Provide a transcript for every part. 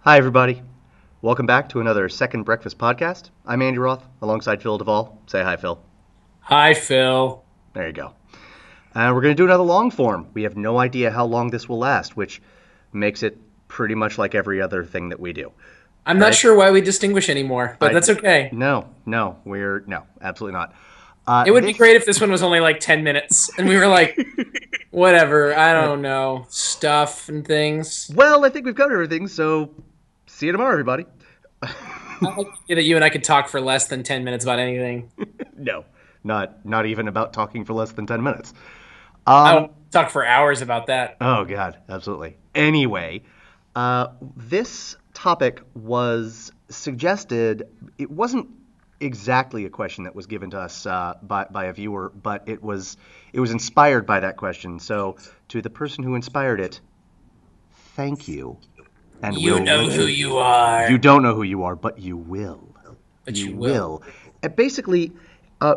Hi, everybody. Welcome back to another Second Breakfast podcast. I'm Andy Roth, alongside Phil Duvall. Say hi, Phil. Hi, Phil. There you go. And we're going to do another long form. We have no idea how long this will last, which makes it pretty much like every other thing that we do. I'm All not right? sure why we distinguish anymore, but I, that's okay. no, absolutely not. It would be This, great if this one was only like 10 minutes and we were like, whatever, I don't know, stuff and things. well, I think we've covered everything, so see you tomorrow, everybody. I like that you and I could talk for less than 10 minutes about anything. No, not even about talking for less than 10 minutes. I would talk for hours about that. Oh, God, absolutely. Anyway, this topic was suggested. It wasn't exactly a question that was given to us by a viewer, but it was inspired by that question. So, to the person who inspired it, thank you. And You know who you are. You don't know who you are, but you will. But you will. And basically, I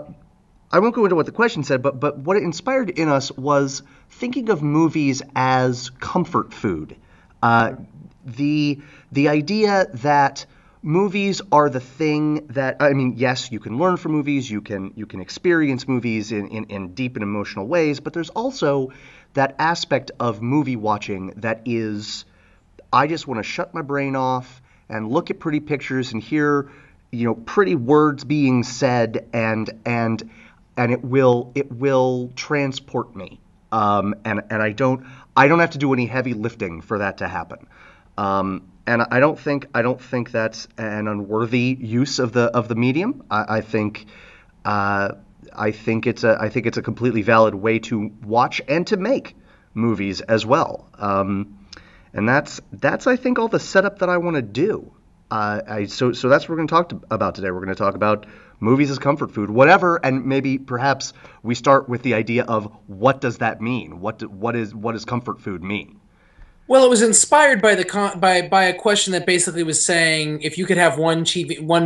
won't go into what the question said, but what it inspired in us was thinking of movies as comfort food. The idea that movies are the thing that, I mean, yes, you can learn from movies, you can experience movies in deep and emotional ways, but there's also that aspect of movie watching that is, I just want to shut my brain off and look at pretty pictures and hear, pretty words being said, and it will transport me. And I don't have to do any heavy lifting for that to happen. And I don't think that's an unworthy use of the medium. I think it's a completely valid way to watch and to make movies as well. And that's I think all the setup that I want to do. So that's what we're going to talk about today. We're going to talk about movies as comfort food, whatever, and maybe perhaps we start with the idea of what does that mean? What does comfort food mean? Well, it was inspired by by a question that basically was saying if you could have one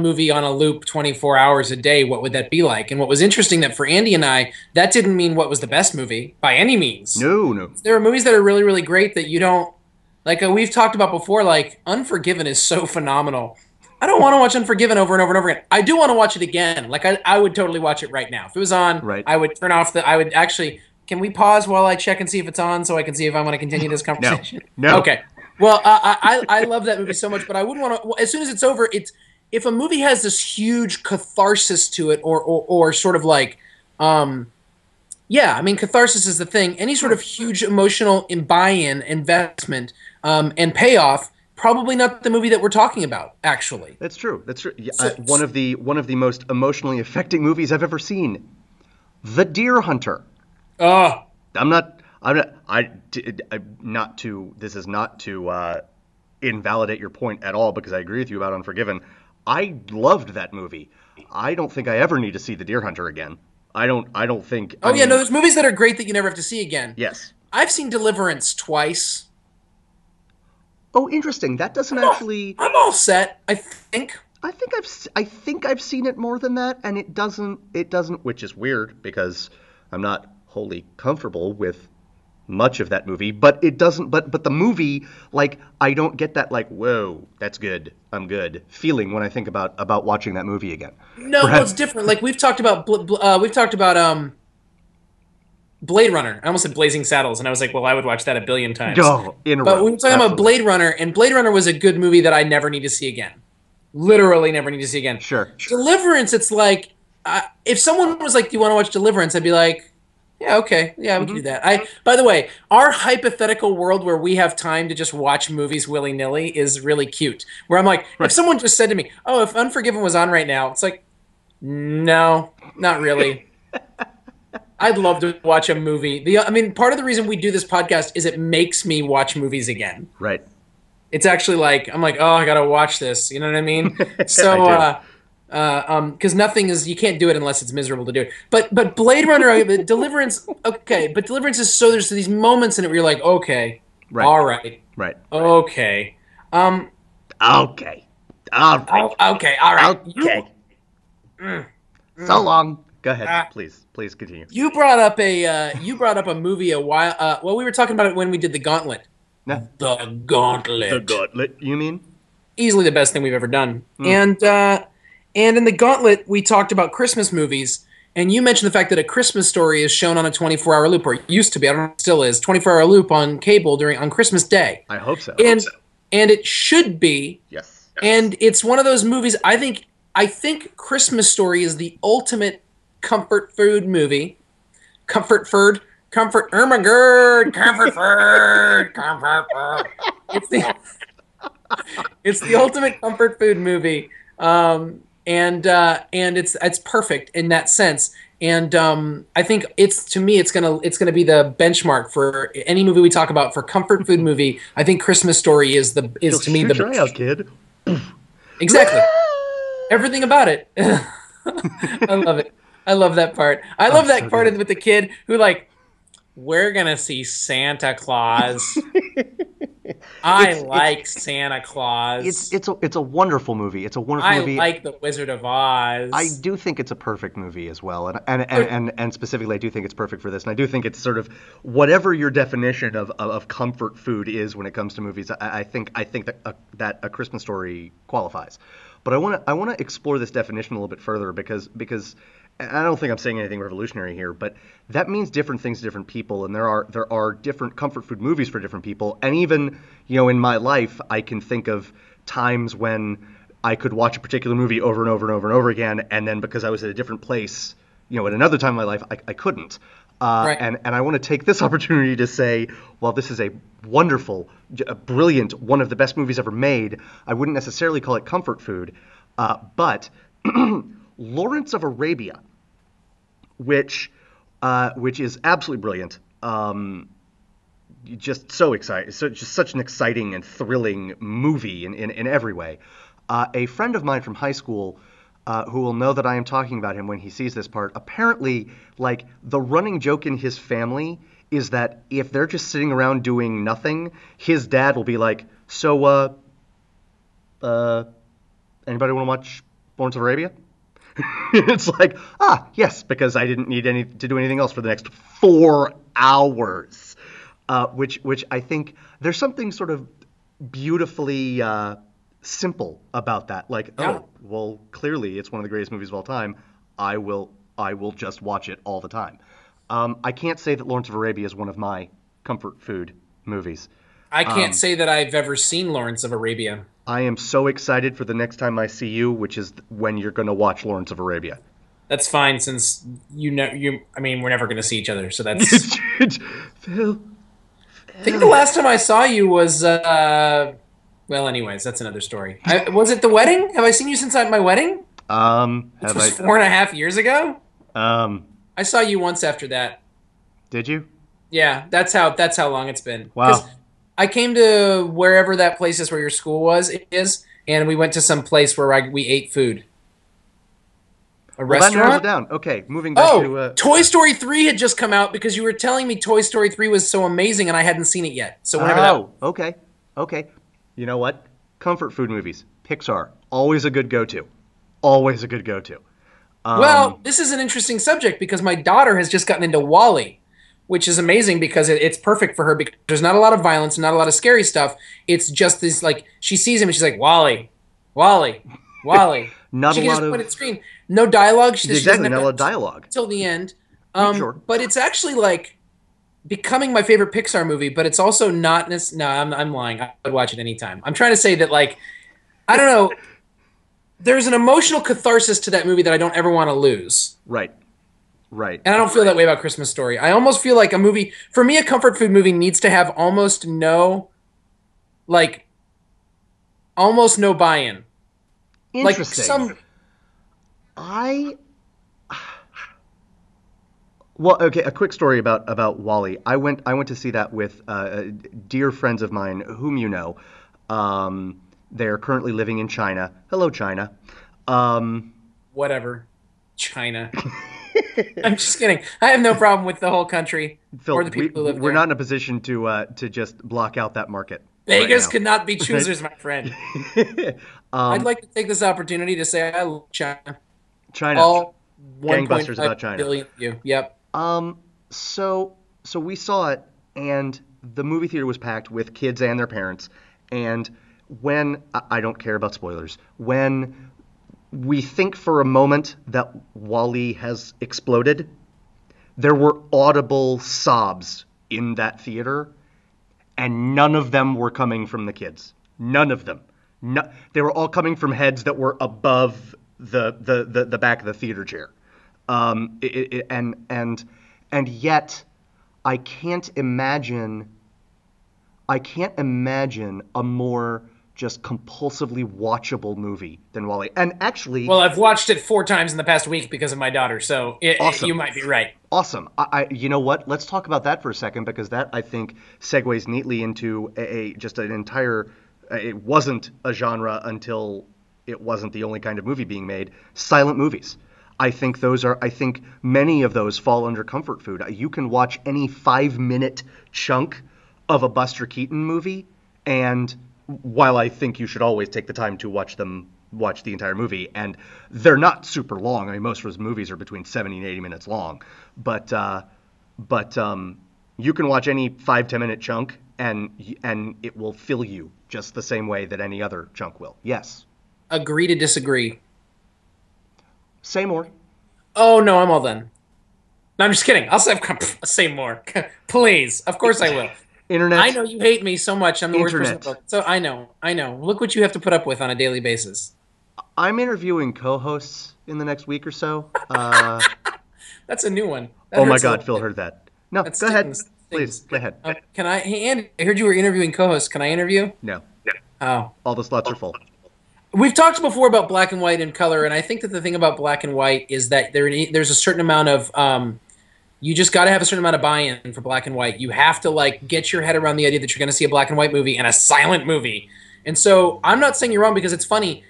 movie on a loop 24 hours a day, what would that be like? And what was interesting that for Andy and I, that didn't mean what was the best movie by any means. No. There are movies that are really, really great that you don't like. We've talked about before. Like Unforgiven is so phenomenal. I don't want to watch Unforgiven over and over and over again. I do want to watch it again. Like I would totally watch it right now if it was on. Right. I would turn off the. I would actually. Can we pause while I check and see if it's on so I can see if I want to continue this conversation? No. Okay. Well, I love that movie so much, but I wouldn't want to. As soon as it's over, if a movie has this huge catharsis to it, or sort of like, yeah, I mean, catharsis is the thing. Any sort of huge emotional buy-in, investment, and payoff. Probably not the movie that we're talking about. Actually, That's true. Yeah, one of the most emotionally affecting movies I've ever seen, The Deer Hunter. oh. This is not to invalidate your point at all, because I agree with you about Unforgiven. I loved that movie. I don't think I ever need to see The Deer Hunter again. I don't think. Oh, yeah, no, there's movies that are great that you never have to see again. Yes. I've seen Deliverance twice. Oh, interesting. That doesn't actually. I'm all set, I think. I think I've seen it more than that, and it doesn't, which is weird because I'm not wholly comfortable with much of that movie, but it doesn't. But the movie, like, I don't get that like, whoa, that's good, I'm good feeling when I think about watching that movie again. No, well, it's different. Like we've talked about Blade Runner. I almost said Blazing Saddles, and I was like, well, I would watch that a billion times. Oh, in a row. But we were talking about Blade Runner, and Blade Runner was a good movie that I never need to see again. Literally never need to see again. Sure. Deliverance, it's like, if someone was like, do you want to watch Deliverance? I'd be like, yeah, okay. Yeah, we can do that. By the way, our hypothetical world where we have time to just watch movies willy-nilly is really cute. Where I'm like, if someone just said to me, oh, if Unforgiven was on right now, it's like, no, not really. I'd love to watch a movie. I mean, part of the reason we do this podcast is it makes me watch movies again. Right. It's actually like, I'm like, oh, I gotta watch this. You know what I mean? So, because nothing is, you can't do it unless it's miserable to do it. But Blade Runner, Deliverance, okay, but Deliverance is so, there's these moments in it where you're like, okay, Right. all right, Right. okay, Okay. All right. okay, all right. Okay. So long. Go ahead, please continue. You brought up a movie a while. Well, we were talking about it when we did the Gauntlet. No. The Gauntlet. The Gauntlet, you mean? easily the best thing we've ever done. Mm. And in the Gauntlet, we talked about Christmas movies, and you mentioned the fact that A Christmas Story is shown on a 24-hour loop, or it used to be. I don't know if it still is. 24-hour loop on cable on Christmas Day, I hope so. and it should be. Yes. And it's one of those movies. I think Christmas Story is the ultimate comfort food movie. Comfort food. Comfort. Oh my god. Comfort food. Comfort food. It's the it's the ultimate comfort food movie, and it's perfect in that sense. And I think it's gonna be the benchmark for any movie we talk about for comfort food movie. I think Christmas Story is to me the Shoot your eye out, kid. exactly everything about it. I love it. I love that part. I love that so part good. with the kid who like, we're gonna see Santa Claus. I like Santa Claus. It's a wonderful movie. It's a wonderful I movie. like The Wizard of Oz. I do think it's a perfect movie as well, and specifically, I do think it's perfect for this, and I do think it's sort of whatever your definition of comfort food is when it comes to movies. I think that A Christmas Story qualifies, but I want to explore this definition a little bit further because I don't think I'm saying anything revolutionary here, but that means different things to different people, and there are different comfort food movies for different people, and even in my life, I can think of times when I could watch a particular movie over and over and over and over again, and then because I was at a different place, at another time in my life, I couldn't. Right. And I want to take this opportunity to say, while this is a wonderful, a brilliant, one of the best movies ever made, I wouldn't necessarily call it comfort food, but Lawrence of Arabia, which is absolutely brilliant. Just so exciting, just such an exciting and thrilling movie in every way. A friend of mine from high school, who will know that I am talking about him when he sees this part, apparently, like, the running joke in his family is that if they're just sitting around doing nothing, his dad will be like, so, anybody want to watch Lawrence of Arabia? It's like, yes, because I didn't need to do anything else for the next 4 hours. Which I think there's something sort of beautifully simple about that. Like, Yeah. oh, well, clearly it's one of the greatest movies of all time. I will just watch it all the time. I can't say that Lawrence of Arabia is one of my comfort food movies. I can't say that I've ever seen Lawrence of Arabia. I am so excited for the next time I see you, which is when you're going to watch Lawrence of Arabia. That's fine since I mean, we're never going to see each other, so that's. Phil. I think the last time I saw you was well, anyways, that's another story. Was it the wedding? Have I seen you since my wedding? Which was 4.5 years ago. I saw you once after that. Did you? Yeah, that's how long it's been. Wow. 'Cause I came to wherever that place is where your school is, and we went to some place where we ate food. A Well, that narrows restaurant? it down. Okay, moving back to Toy Story 3 had just come out because you were telling me Toy Story 3 was so amazing and I hadn't seen it yet. So whenever that. Okay. You know what? Comfort food movies. Pixar. Always a good go-to. Always a good go-to. Well, this is an interesting subject because my daughter has just gotten into WALL-E, which is amazing because it's perfect for her because there's not a lot of violence, not a lot of scary stuff. It's just this, like, she sees him and she's like, WALL-E, WALL-E, WALL-E. Not she a can lot just of... point at the screen. No dialogue. Exactly, not a lot of dialogue. Till the end. Sure. But it's actually, like, becoming my favorite Pixar movie, but it's also not... No, I'm lying. I would watch it anytime. I'm trying to say that, like, I don't know. There's an emotional catharsis to that movie that I don't ever want to lose. Right. And I don't feel that way about Christmas Story. I almost feel like a movie, for me, a comfort food movie needs to have almost no buy-in. Interesting. Well, okay, a quick story about WALL-E. I went to see that with dear friends of mine whom you know. They're currently living in China. Hello, China. Whatever. China. I'm just kidding. I have no problem with the whole country Phil, or the people who live we're there. not in a position to just block out that market. Vegas right could not be choosers, my friend. I'd like to take this opportunity to say I love China. China. All Gangbusters 1.5 about China. billion of you. Yep. So we saw it, and the movie theater was packed with kids and their parents, and when I don't care about spoilers, when we think for a moment that Wally has exploded, there were audible sobs in that theater, and none of them were coming from the kids. None of them. No, they were all coming from heads that were above the back of the theater chair. And yet I can't imagine a more just compulsively watchable movie than Wall-E. And actually, Well, I've watched it 4 times in the past week because of my daughter, so Awesome. you might be right. awesome. You know what? Let's talk about that for a second, because that, I think, segues neatly into just an entire. It wasn't a genre until it wasn't the only kind of movie being made. Silent movies. I think many of those fall under comfort food. You can watch any 5-minute chunk of a Buster Keaton movie, and while I think you should always take the time to watch the entire movie, and they're not super long. I mean, most of his movies are between 70 and 80 minutes long, but you can watch any 5-10 minute chunk, and it will fill you just the same way that any other chunk will. Yes. Agree to disagree. Say more. Oh no, I'm all done. No, I'm just kidding. Say more, please. Of course I will. Internet. I know you hate me so much. I'm the worst person in Internet. the world. So I know. Look what you have to put up with on a daily basis. I'm interviewing co-hosts in the next week or so. That's a new one. That Oh my hurts a God, little Phil bit. heard that. No, That go ahead. stings. Please, go ahead. Can I? Hey, Andy, I heard you were interviewing co-hosts. Can I interview? No, Oh. all the slots are full. We've talked before about black and white and color, and I think that the thing about black and white is that there's a certain amount of you just got to have a certain amount of buy-in for black and white. You have to like get your head around the idea that you're going to see a black and white movie and a silent movie. And so I'm not saying you're wrong, because it's funny.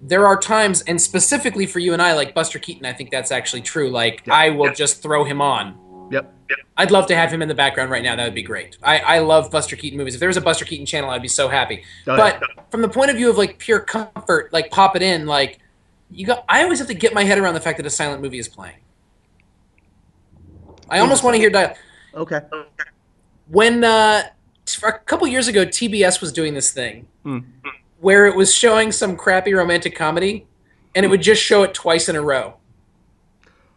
There are times, and specifically for you and I, like Buster Keaton, I think that's actually true. Like, I will just throw him on. Yep. I'd love to have him in the background right now. That would be great. I love Buster Keaton movies. If there was a Buster Keaton channel, I'd be so happy. Oh, But yeah. from the point of view of like pure comfort, like pop it in, like I always have to get my head around the fact that a silent movie is playing. I almost want to hear dialogue. Okay. When a couple years ago, TBS was doing this thing where it was showing some crappy romantic comedy, and it would just show it twice in a row.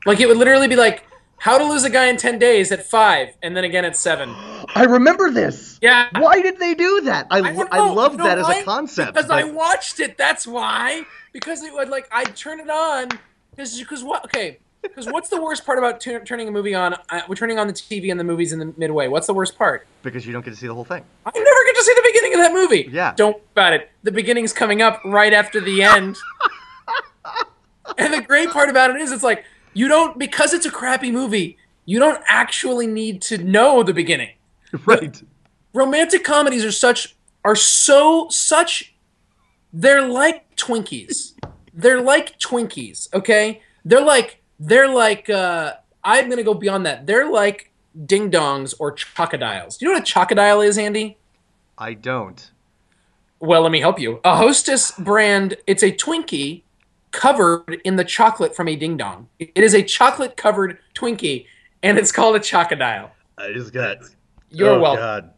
Like, it would literally be like, How to Lose a Guy in 10 Days at 5, and then again at 7. I remember this. Yeah. Why did they do that? I don't I know. loved You know that as why? a concept. Because I but- watched it. That's why. Because it would like I'd turn it on. Because what? Okay. Because what's the worst part about turning a movie on? We're turning on the TV and the movie's in the midway. What's the worst part? because you don't get to see the whole thing. I never get to see the beginning of that movie. Yeah. Don't worry about it. The beginning's coming up right after the end. And the great part about it is it's like you don't, because it's a crappy movie, you don't actually need to know the beginning. Right. Romantic comedies are such they're like Twinkies. They're like Twinkies, okay? They're like I'm going to go beyond that. They're like ding dongs or chocodiles. Do you know what a chocodile is, Andy? I don't. Well, let me help you. A Hostess brand, it's a Twinkie covered in the chocolate from a ding dong. It is a chocolate covered Twinkie, and it's called a chocodile. I just got. You're oh welcome. God,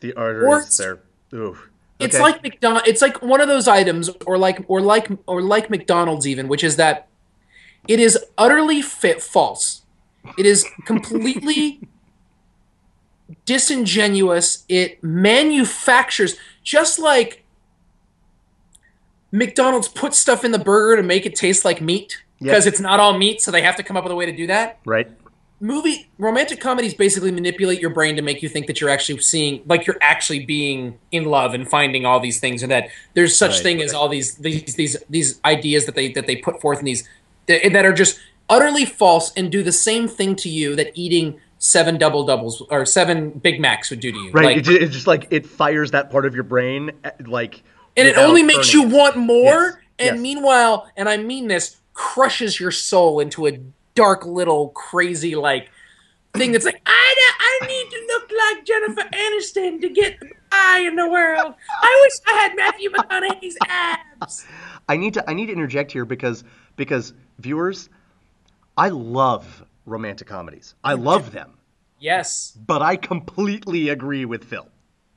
the Or arteries it's- there. Ooh. It's Okay. like It's like one of those items, or like McDonald's even, which is that it is utterly false. It is completely disingenuous. It manufactures, just like McDonald's puts stuff in the burger to make it taste like meat because it's not all meat, so they have to come up with a way to do that. Right. Romantic comedies basically manipulate your brain to make you think that you're actually seeing, like you're actually being in love and finding all these things, and that there's such Right. thing as all these ideas that they put forth in these that are just utterly false and do the same thing to you that eating 7 double doubles or 7 Big Macs would do to you. Right. Like, It's just like it fires that part of your brain, like. and it without only makes burning you it. want more. Yes, And yes. meanwhile, and I mean this, crushes your soul into a dark little crazy like thing that's like, I need to look like Jennifer Aniston to get the eye in the world. I wish I had Matthew McConaughey's abs. I need to interject here because viewers, I love romantic comedies. I love them, Yes. but I completely agree with Phil.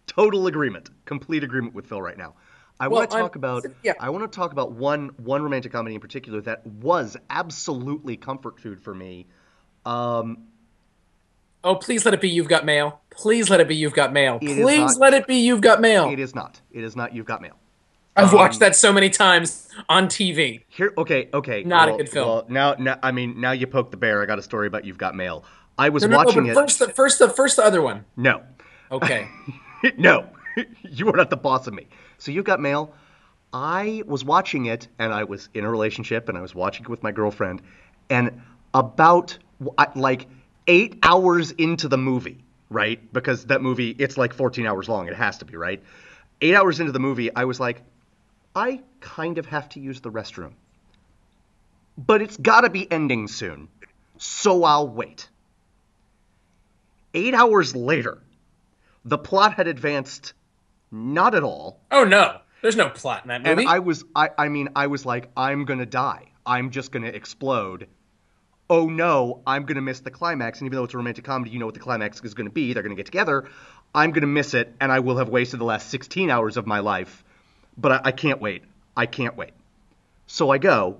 Total agreement. Complete agreement with Phil right now. I Well, want to talk about yeah. I want to talk about one romantic comedy in particular that was absolutely comfort food for me. Um, Oh, please let it be You've Got Mail. Please let it be You've Got Mail. it is Please not. let it be You've Got It Mail. is not. It is not. You've got mail. I've watched that so many times on TV. Here, okay, okay. Not a Well, good film. now, I mean, now you poke the bear. I got a story about You've Got Mail. I was No, no, no. watching But it. first the other one. No, Okay. no, you are not the boss of me. So You've Got Mail. I was watching it, and I was in a relationship, and I was watching it with my girlfriend, and about like 8 hours into the movie, right? Because that movie, it's like 14 hours long. It has to be, right? 8 hours into the movie, I was like, I kind of have to use the restroom. But it's gotta be ending soon. So I'll wait. 8 hours later, the plot had advanced not at all. Oh no, there's no plot in that And movie. I was like, I'm gonna die. I'm just gonna explode. Oh no, I'm gonna miss the climax. And even though it's a romantic comedy, you know what the climax is gonna be. They're gonna get together. I'm gonna miss it, and I will have wasted the last 16 hours of my life. But I can't wait. I can't wait. So I go,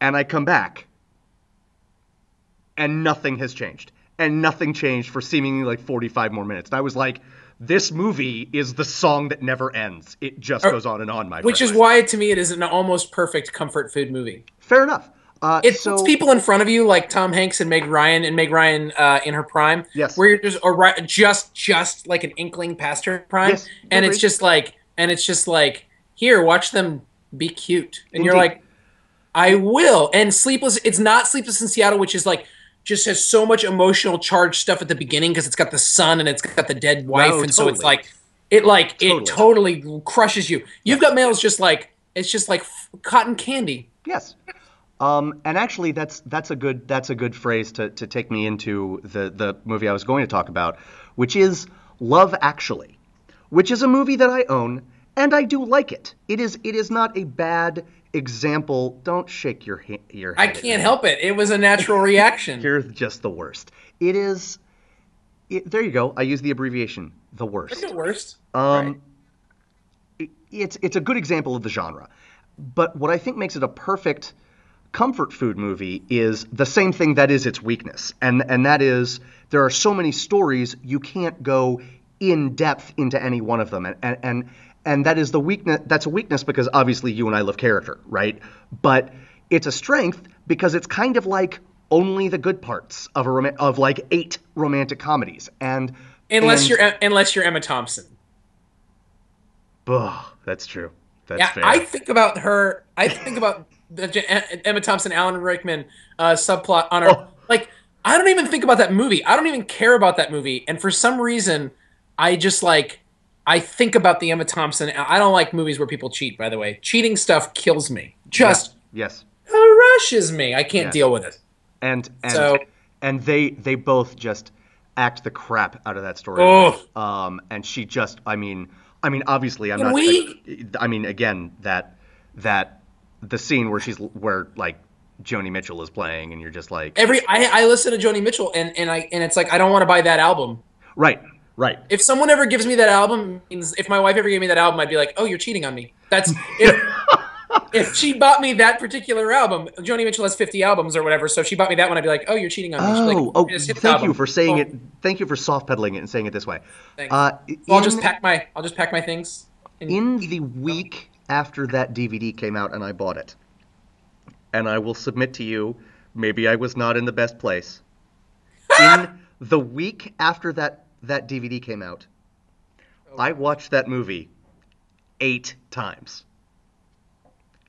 and I come back, and nothing has changed. And nothing changed for seemingly like 45 more minutes. And I was like, this movie is the song that never ends. It just goes on and on, my friend. Which is why, to me, it is an almost perfect comfort food movie. Fair enough. It puts people in front of you like Tom Hanks and Meg Ryan in her prime. Yes. Where you're just like an inkling past her prime. Yes, And agreed. it's just like, here, watch them be cute. And you're Indeed. like, I will. And it's not Sleepless in Seattle, which is like, just has so much emotional charged stuff at the beginning because it's got the son and it's got the dead wife. No, And so it's totally. it totally crushes you. You've Got Mail is just like, it's just like cotton candy. Yes. And actually, that's a good phrase to take me into the movie I was going to talk about, which is Love Actually, which is a movie that I own, and I do like it. It is not a bad example. Don't shake your head. I can't help it. It was a natural reaction. You're just the worst. It is. There you go. I use the abbreviation. The worst. It's the worst. Right. It's a good example of the genre, but what I think makes it a perfect comfort food movie is the same thing that is its weakness, and that is there are so many stories you can't go in depth into any one of them, and that is the weakness. That's a weakness because obviously you and I love character, right? But it's a strength because it's kind of like only the good parts of like 8 romantic comedies, and unless you're Emma Thompson. Oh, that's true. That's fair. I think about her. I think about the Emma Thompson, Alan Rickman subplot on her. Like, I don't even think about that movie. I don't even care about that movie. And for some reason, I just like, I think about the Emma Thompson. I don't like movies where people cheat, by the way. Cheating stuff kills me. Just yes. crushes me. I can't Yes. deal with it. And So- they both just act the crap out of that story. Oh. And she just, I mean, obviously, I'm Can not. we- I mean, again, that the scene where like Joni Mitchell is playing, and you're just like, I listen to Joni Mitchell, and it's like I don't want to buy that album. right. If someone ever gives me that album, means if my wife ever gave me that album, I'd be like, oh, you're cheating on me. That's if she bought me that particular album. Joni Mitchell has 50 albums or whatever, so if she bought me that one, I'd be like, oh, you're cheating on me. She'd be like, just hit the Thank album. you for saying Oh, it. Thank you for soft pedaling it and saying it this way. Thanks. In, I'll just pack my things. in the week after that DVD came out, and I bought it, and I will submit to you, maybe I was not in the best place. In the week after that DVD came out, I watched that movie 8 times.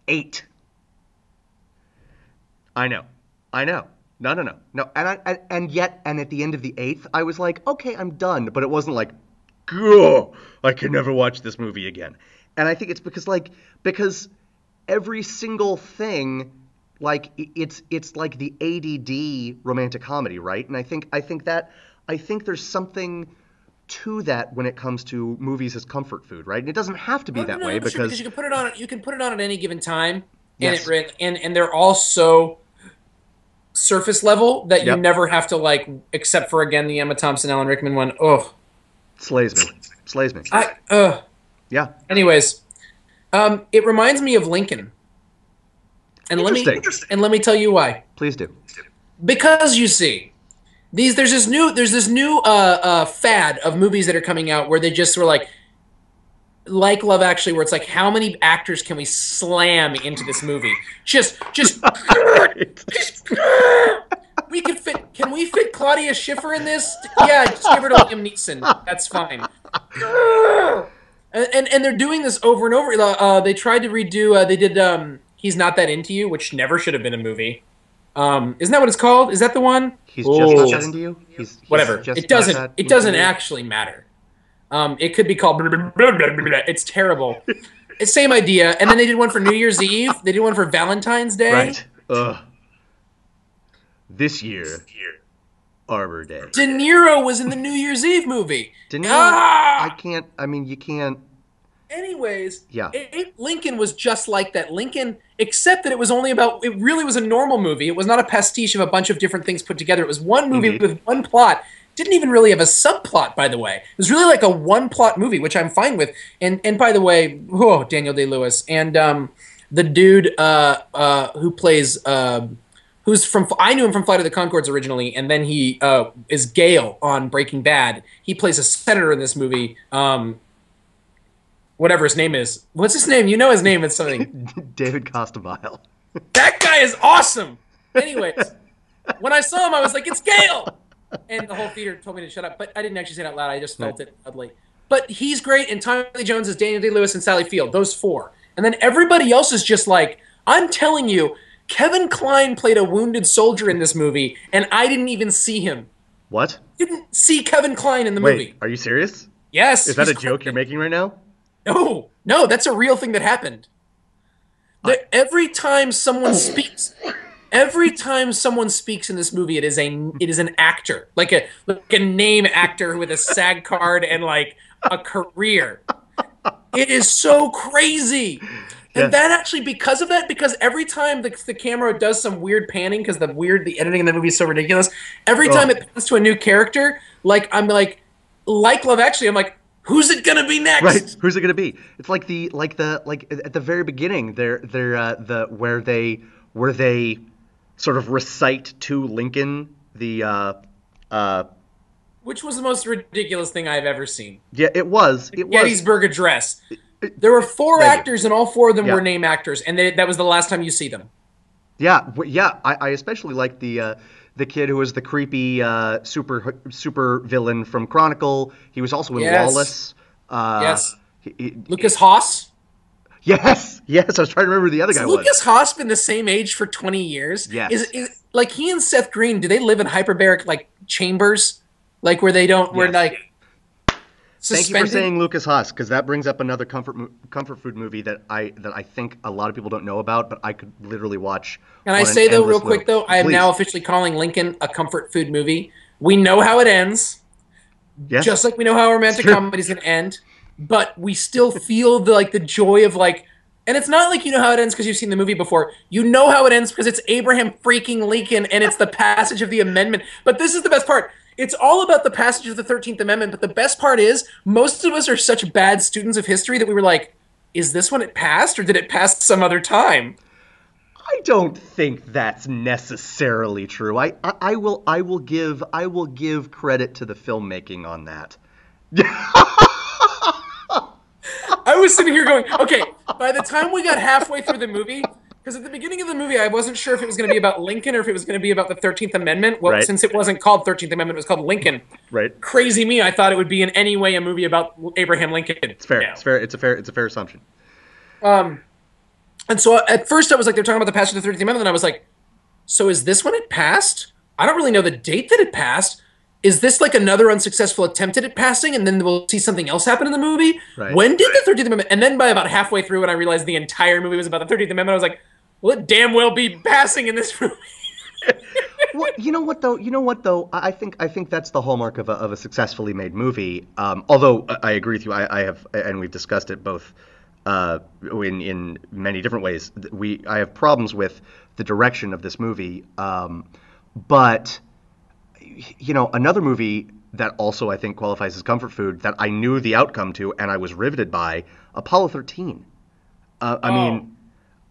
8. I know. No. And yet, at the end of the 8th, I was like, okay, I'm done. But it wasn't like, oh, I can never watch this movie again. And I think it's because every single thing, like it's like the ADD romantic comedy, right? And I think there's something to that when it comes to movies as comfort food, right? And it doesn't have to be that way because you can put it on. You can put it on at any given time, Yes. and they're all so surface level that you Yep. never have to like, except for again the Emma Thompson, Alan Rickman one. Oh, slays me. yeah. Yeah. Anyways, It reminds me of Lincoln, and let me tell you why. Please do. Because you see, there's this new fad of movies that are coming out where they just were like Love Actually, where it's like, how many actors can we slam into this movie? Just we can fit. Can we fit Claudia Schiffer in this? Yeah, just give her to Liam Neeson. That's fine. And they're doing this over and over. They tried to redo. They did. He's Not That Into You, which never should have been a movie. Isn't that what it's called? Is that the one? He's just not that into you. Whatever. It doesn't. It doesn't actually matter. It could be called. Blah, blah, blah, blah, blah, blah. It's terrible. It's same idea. And then they did one for New Year's Eve. They did one for Valentine's Day. Right. This year, Arbor Day. De Niro was in the New Year's Eve movie. De Niro. I can't. I mean, you can't. Anyways, yeah. Lincoln was just like that. Lincoln, except that it was only about. It really was a normal movie. It was not a pastiche of a bunch of different things put together. It was one movie with one plot. Didn't even really have a subplot, by the way. It was really like a one-plot movie, which I'm fine with. And by the way, Daniel Day-Lewis and the dude who plays. Who's from? I knew him from Flight of the Conchords originally, and then he is Gale on Breaking Bad. He plays a senator in this movie. Whatever his name is. What's his name? You know his name. It's something. David Costabile. That guy is awesome. Anyways, when I saw him, I was like, "It's Gale," and the whole theater told me to shut up. But I didn't actually say it out loud. I just felt it oddly. But he's great, and Tommy Lee Jones is Daniel Day-Lewis and Sally Field. Those four, and then everybody else is just like, I'm telling you. Kevin Kline played a wounded soldier in this movie, and I didn't even see him. What? Didn't see Kevin Kline in the movie. Wait, are you serious? Yes. Is that a joke you're making right now? No, that's a real thing that happened. Every time someone speaks in this movie, it is an actor, like a name actor with a SAG card and like a career. It is so crazy. And that actually, because every time the camera does some weird panning, because the editing in the movie is so ridiculous, every time it pans to a new character, I'm like Love Actually, I'm like, who's it gonna be next? Right, who's it gonna be? It's like at the very beginning, where they sort of recite to Lincoln the which was the most ridiculous thing I've ever seen. Yeah, it was. Gettysburg Address. There were four actors, and all four of them were name actors, and that was the last time you see them. Yeah. I especially like the kid who was the creepy super villain from Chronicle. He was also in Lawless. Yes. Lucas Haas. Yes. I was trying to remember who the other guy was. Lucas Haas been the same age for 20 years? Yes. Is like he and Seth Green? Do they live in hyperbaric chambers, where they don't? Where Suspended? Thank you for saying Lucas Haas, because that brings up another comfort food movie that I think a lot of people don't know about, but I could literally watch. Can I say though, real quick though, I am now officially calling Lincoln a comfort food movie. We know how it ends, just like we know how romantic comedy is going to end, but we still feel the joy of and it's not like you know how it ends because you've seen the movie before. You know how it ends because it's Abraham freaking Lincoln and it's the passage of the amendment. But this is the best part. It's all about the passage of the 13th Amendment, but the best part is most of us are such bad students of history that we were like, is this when it passed or did it pass some other time? I don't think that's necessarily true. I will give credit to the filmmaking on that. I was sitting here going, okay, by the time we got halfway through the movie, because at the beginning of the movie, I wasn't sure if it was going to be about Lincoln or if it was going to be about the 13th Amendment. Well, since it wasn't called 13th Amendment, it was called Lincoln. Right. Crazy me, I thought it would be in any way a movie about Abraham Lincoln. It's fair. No. It's a fair assumption. And so at first I was like, they're talking about the passage of the 13th Amendment, and I was like, so is this when it passed? I don't really know the date that it passed. Is this another unsuccessful attempt at it passing, and then we'll see something else happen in the movie? Right. When did the 13th Amendment? And then by about halfway through, when I realized the entire movie was about the 13th Amendment, I was like, will it damn well be passing in this movie? Well, you know what though? I think that's the hallmark of a successfully made movie. Although I agree with you, I have, and we've discussed it both in many different ways. I have problems with the direction of this movie, but another movie that also I think qualifies as comfort food that I knew the outcome to and I was riveted by, Apollo 13. I mean,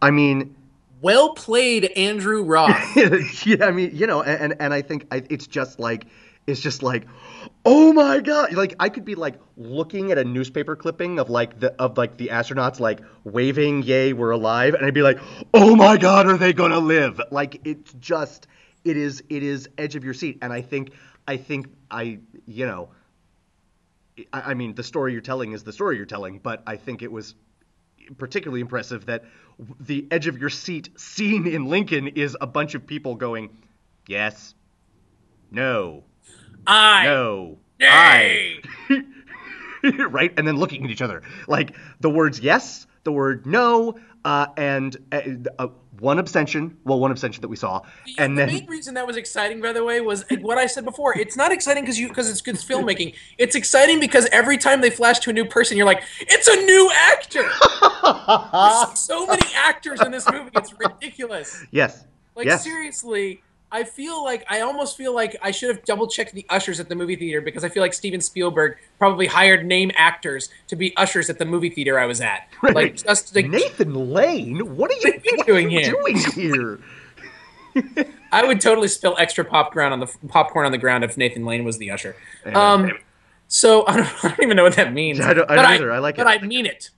I mean, Well played, Andrew Roth. yeah, I mean, and I think it's just like, oh my God, like I could be like looking at a newspaper clipping of the astronauts like waving, "Yay, we're alive," and I'd be like, oh my God, are they gonna live? Like it is edge of your seat, and I mean, the story you're telling is the story you're telling, but I think it was particularly impressive that the edge of your seat scene in Lincoln is a bunch of people going, yes, no, no, Yay! right? And then looking at each other. Like the words yes, the word no, and one abstention that we saw. And the then main reason that was exciting, by the way, was what I said before. It's not exciting because it's good filmmaking. It's exciting because every time they flash to a new person, you're like, it's a new actor. There's so many actors in this movie. It's ridiculous. Yes. Like, yes. seriously, I almost feel like I should have double-checked the ushers at the movie theater because I feel like Steven Spielberg probably hired name actors to be ushers at the movie theater I was at. Right. Like, just like, Nathan Lane? What are you doing here? I would totally spill extra popcorn on the ground if Nathan Lane was the usher. So I don't even know what that means. I don't either. I like it. But I mean it.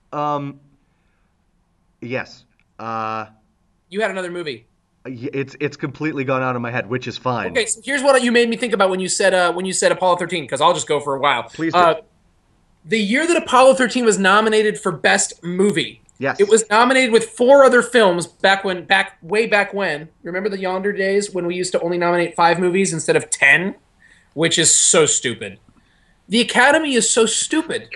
Yes. You had another movie. It's completely gone out of my head, which is fine. Okay, so here's what you made me think about when you said Apollo 13, because I'll just go for a while. Please do. The year that Apollo 13 was nominated for Best Movie, yes, it was nominated with 4 other films way back when. Remember the yonder days when we used to only nominate 5 movies instead of 10, which is so stupid. The Academy is so stupid.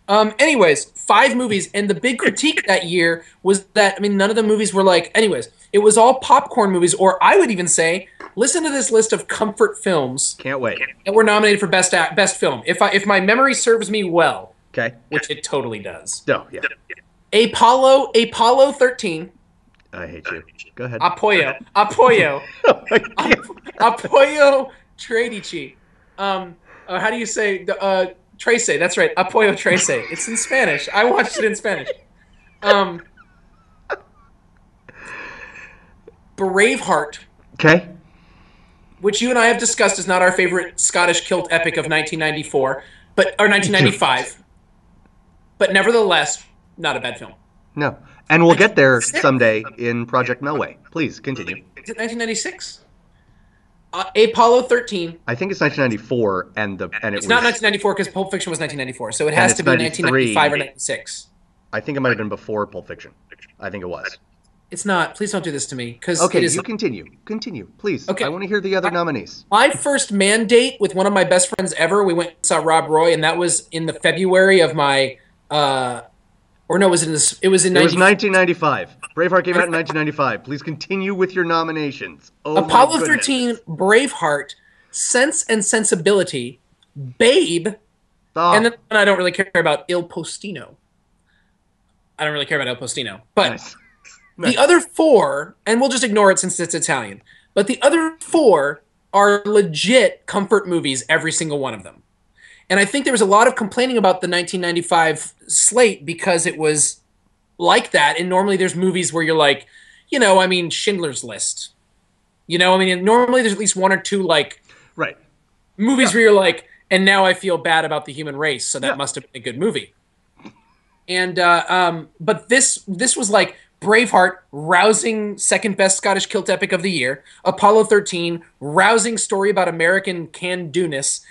Anyways, 5 movies, and the big critique that year was that, I mean, none of the movies were like, anyways, it was all popcorn movies, or I would even say, listen to this list of comfort films. Can't wait. That were nominated for best film. If my memory serves me well, okay, which it totally does. No, yeah. Apollo 13. I hate you. Go ahead. Apoyo Tredici. How do you say Trece? That's right. Apoyo Trece. It's in Spanish. I watched it in Spanish. Braveheart. Okay. Which you and I have discussed is not our favorite Scottish kilt epic of 1994, or 1995. But nevertheless, not a bad film. No. And we'll get there someday in Project Melway. Please, continue. Is it 1996? Apollo 13. I think it's 1994, and it's not 1994 because Pulp Fiction was 1994, so it has to be 1995 or 96. I think it might have been before Pulp Fiction. I think it was. It's not. Please don't do this to me. Okay, you continue. Continue, please. Okay. I want to hear the other nominees. My first man date with one of my best friends ever, we went and saw Rob Roy, and that was in the February of my... Or no, it was in 1995. Braveheart came out in 1995. Please continue with your nominations. Oh, Apollo 13, Braveheart, Sense and Sensibility, Babe, and then I don't really care about Il Postino. I don't really care about Il Postino. But nice. The other 4, and we'll just ignore it since it's Italian, but the other 4 are legit comfort movies, every single one of them. And I think there was a lot of complaining about the 1995 slate because it was like that. And normally there's movies where you're like, Schindler's List. Normally there's at least 1 or 2 right movies where you're like, and now I feel bad about the human race, so that must have been a good movie. And but this was like Braveheart, rousing second best Scottish kilt epic of the year. Apollo 13, rousing story about American can-do-ness.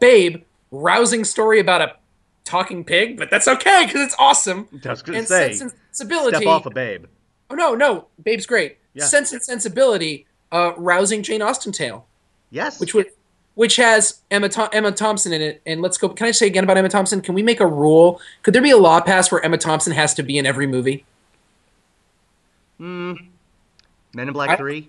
Babe, rousing story about a talking pig, but that's okay because it's awesome. I was going to say, Sense and Sensibility. Step off a Babe. Oh no, Babe's great. Yeah. Sense and Sensibility, rousing Jane Austen tale. Yes. Which has Emma Thompson in it. And let's go. Can I say again about Emma Thompson? Can we make a rule? Could there be a law passed where Emma Thompson has to be in every movie? Men in Black 3.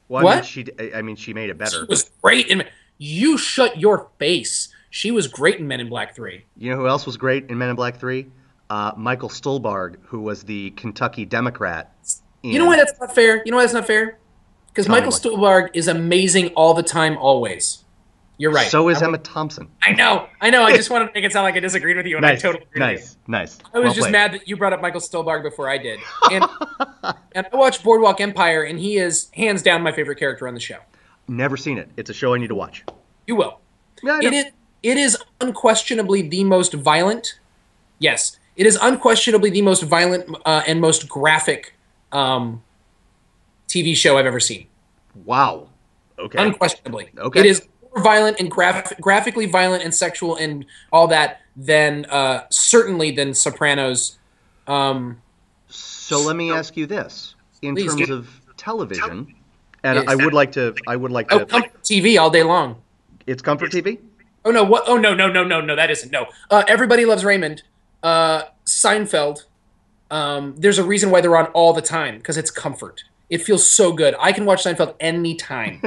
Well, what? I mean, she made it better. She was great in. You shut your face. She was great in Men in Black 3. You know who else was great in Men in Black 3? Michael Stuhlbarg, who was the Kentucky Democrat. You know why that's not fair? Because Michael Stuhlbarg is amazing all the time, always. You're right. So is Emma Thompson. I know. I just wanted to make it sound like I disagreed with you, and I totally agree with you. Nice. I was just mad that you brought up Michael Stuhlbarg before I did. And I watched Boardwalk Empire, and he is hands down my favorite character on the show. Never seen it. It's a show I need to watch. You will. Yeah, I know. It is unquestionably the most violent. Yes, it is unquestionably the most violent and most graphic TV show I've ever seen. Wow. Okay. Unquestionably. Okay. It is more violent and graphically violent and sexual and all that than certainly than Sopranos. So let me ask you this: in Please terms do. of television, and Yes. I would like to. Comfort TV all day long. It's comfort TV. Oh no! What? Oh no! That isn't. No. Everybody Loves Raymond. Seinfeld. There's a reason why they're on all the time because it's comfort. It feels so good. I can watch Seinfeld anytime.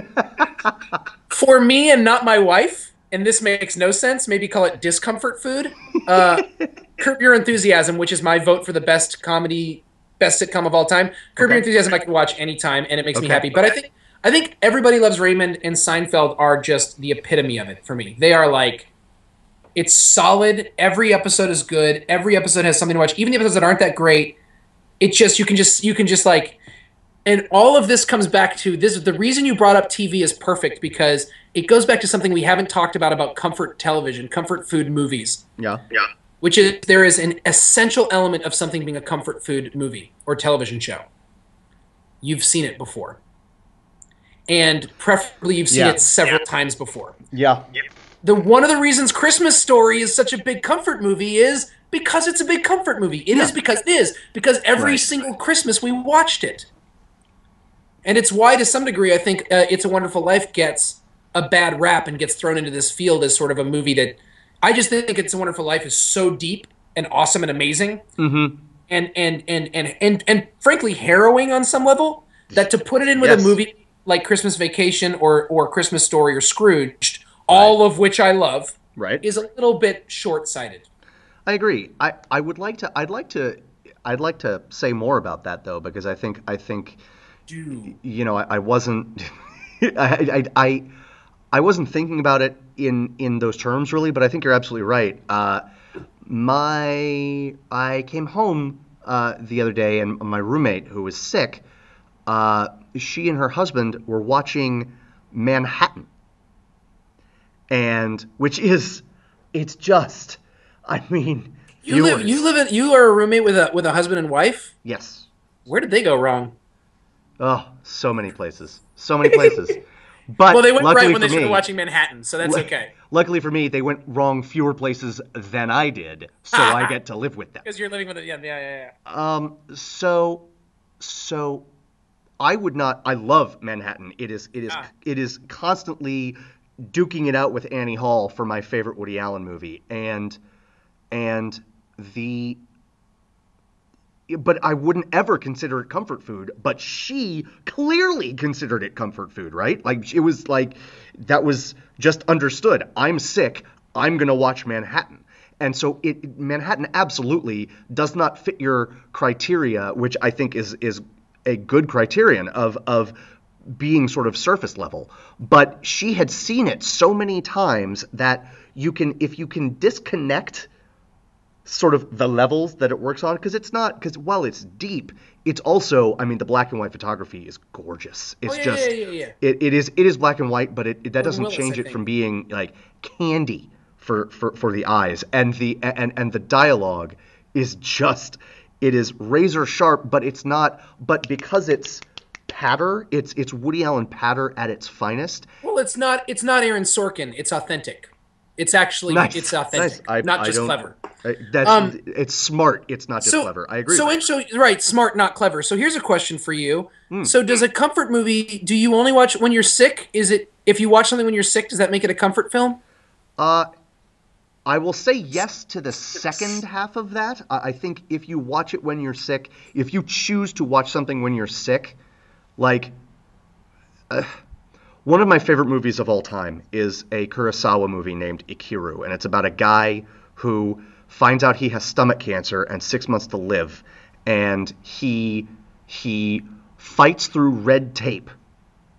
For me and not my wife, and this makes no sense, maybe call it discomfort food. Curb Your Enthusiasm, which is my vote for the best sitcom of all time. Curb Your Enthusiasm I can watch anytime, and it makes me happy. But I think Everybody Loves Raymond and Seinfeld are just the epitome of it for me. They are like, it's solid. Every episode is good. Every episode has something to watch. Even the episodes that aren't that great, it just you can just like. And all of this comes back to this. The reason you brought up TV is perfect because it goes back to something we haven't talked about comfort television, comfort food movies. Yeah. Which is there is an essential element of something being a comfort food movie or television show. You've seen it before. And preferably you've seen it several times before. Yeah. One of the reasons Christmas Story is such a big comfort movie is because it's a big comfort movie. It is because every single Christmas we watched it. And it's why, to some degree, I think It's a Wonderful Life gets a bad rap and gets thrown into this field as sort of a movie that I just think It's a Wonderful Life is so deep and awesome and amazing, and frankly harrowing on some level that to put it in with a movie like Christmas Vacation or Christmas Story or Scrooged, all of which I love, is a little bit short-sighted. I agree. I'd like to say more about that though, because I think. You know, I wasn't I wasn't thinking about it in those terms really, but I think you're absolutely right. I came home the other day, and my roommate, who was sick, she and her husband were watching Manhattan, and it's just, I mean, you are a roommate with a husband and wife? Yes. Where did they go wrong? Oh, so many places. But well, they went right when they started started watching Manhattan, so that's okay. Luckily for me, they went wrong fewer places than I did, so I get to live with them. Because you're living with it, yeah. So I love Manhattan. It is constantly duking it out with Annie Hall for my favorite Woody Allen movie, but I wouldn't ever consider it comfort food, but she clearly considered it comfort food, right? Like, it was like, that was just understood. I'm sick. I'm going to watch Manhattan. And so Manhattan absolutely does not fit your criteria, which I think is a good criterion of being sort of surface level. But she had seen it so many times that if you can disconnect sort of the levels that it works on, because while it's deep, it's also, I mean, the black and white photography is gorgeous. It's It is black and white, but that doesn't change it from being like candy for the eyes, and the dialogue is just, it is razor sharp, but it's not, but because it's patter, it's Woody Allen patter at its finest. Well, it's not Aaron Sorkin, it's authentic. It's actually it's authentic, not just clever. It's smart. It's not just clever. I agree. So right, smart, not clever. So here's a question for you. So does a comfort movie? Do you only watch when you're sick? Is it if you watch something when you're sick? Does that make it a comfort film? I will say yes to the second half of that. I think if you watch it when you're sick, if you choose to watch something when you're sick, like. One of my favorite movies of all time is a Kurosawa movie named Ikiru, and it's about a guy who finds out he has stomach cancer and 6 months to live, and he fights through red tape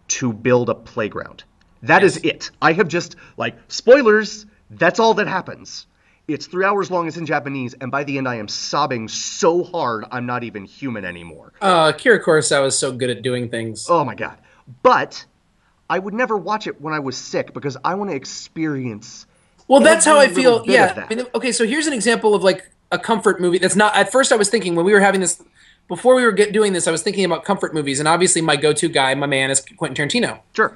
to build a playground. That Yes. is it. I have just, like, spoilers, that's all that happens. It's 3 hours long, it's in Japanese, and by the end I am sobbing so hard I'm not even human anymore. Kira Kurosawa is so good at doing things. Oh my god. But I would never watch it when I was sick because I want to experience Well, that's how I every little feel. bit Yeah. of that. I mean, okay, so here's an example of like a comfort movie that's not. At first, I was thinking when we were having this, before we were doing this, I was thinking about comfort movies, and obviously my go-to guy, my man, is Quentin Tarantino, Sure.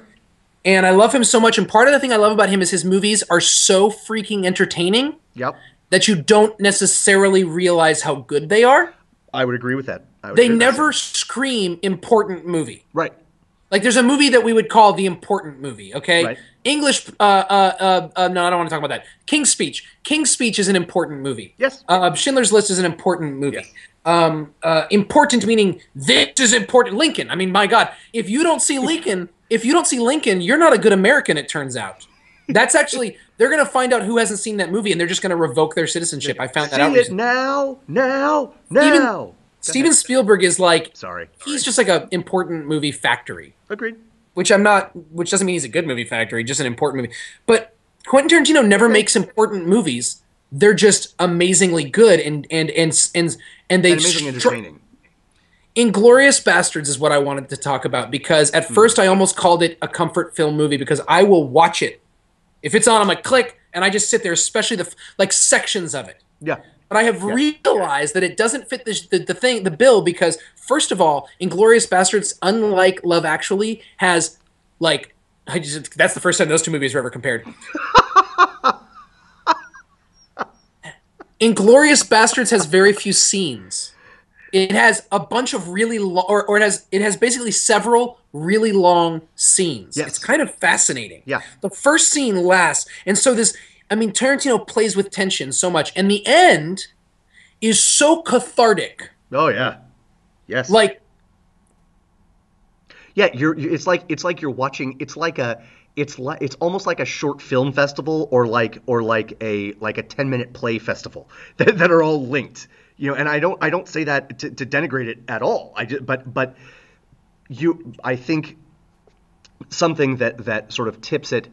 and I love him so much. And part of the thing I love about him is his movies are so freaking entertaining Yep. that you don't necessarily realize how good they are. I would agree with that. I would They agree with that. never scream important movie. Right. Like there's a movie that we would call the important movie, okay? Right. English. No, I don't want to talk about that. King's Speech. King's Speech is an important movie. Yes. Schindler's List is an important movie. Yes. Important meaning this is important. Lincoln. I mean, my God, if you don't see Lincoln, you're not a good American. It turns out. That's actually they're gonna find out who hasn't seen that movie, and they're just gonna revoke their citizenship. I found that out See it recently. now. Steven Spielberg is like Sorry. he's just like a important movie factory. Agreed. Which I'm not. Which doesn't mean he's a good movie factory, just an important movie. But Quentin Tarantino never makes important movies. They're just amazingly good and they And amazing entertaining. Inglorious Bastards is what I wanted to talk about because at first I almost called it a comfort film movie because I will watch it if it's on. I'm like click and I just sit there, especially like sections of it. Yeah. But I have realized that it doesn't fit the bill because first of all, Inglorious Bastards, unlike Love Actually, has like that's the first time those two movies were ever compared. Inglorious Bastards has very few scenes. It has a bunch of really long, or it has basically several really long scenes. Yes. It's kind of fascinating. Yeah. The first scene lasts, and so Tarantino plays with tension so much, and the end is so cathartic. Oh yeah. Yes. Like, yeah, it's like you're watching. It's almost like a short film festival or like a 10-minute play festival that are all linked. You know, and I don't say that to denigrate it at all. But I think something that sort of tips it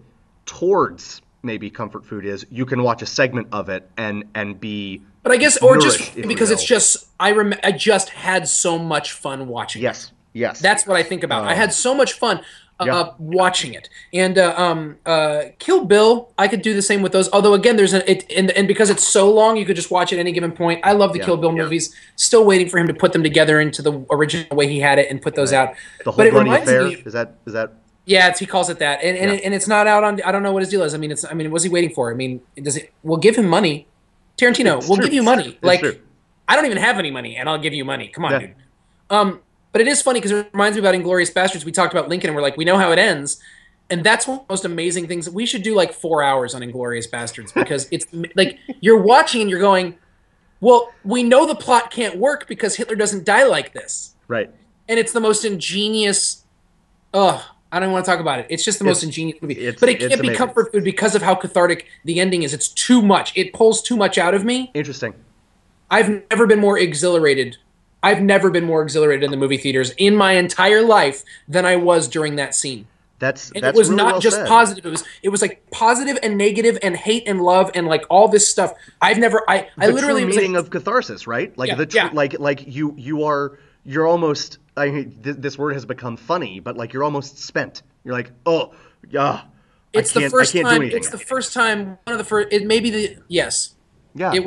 towards maybe comfort food is you can watch a segment of it and be. But I guess, or just nourished, if because you it's will. just I just had so much fun watching it. Yes. That's what I think about. I had so much fun Yeah. watching it. And Kill Bill, I could do the same with those. Although again, and because it's so long, you could just watch it at any given point. I love the Kill Bill movies. Still waiting for him to put them together into the original way he had it and put those out. The But Whole it Bloody reminds Affair me. is that Yeah, he calls it that, and it's not out on. I don't know what his deal is. I mean, what's he waiting for? I mean, we'll give him money. Tarantino, It's we'll true. give you money. It's Like, true. I don't even have any money, and I'll give you money. Come on, Yeah. dude. But it is funny because it reminds me about Inglourious Bastards. We talked about Lincoln, and we're like, we know how it ends, and that's one of the most amazing things. We should do like 4 hours on Inglourious Bastards because it's like you're watching and you're going, well, we know the plot can't work because Hitler doesn't die like this, right? and it's the most ingenious. I don't want to talk about it. It's just the most ingenious movie. But it it's can't be amazing. comfort food because of how cathartic the ending is. It's too much. It pulls too much out of me. Interesting. I've never been more exhilarated. I've never been more exhilarated in the movie theaters in my entire life than I was during that scene. That's And it was really not well just said. positive. It was like positive and negative and hate and love and like all this stuff. I The literally true was meaning like, of catharsis, right? Like Yeah, yeah. like you're almost. I mean, this word has become funny, but like you're almost spent. You're like, oh, yeah. it's I the first can't do time. anything It's now. the first time. One of the first. It may be the yes. Yeah. It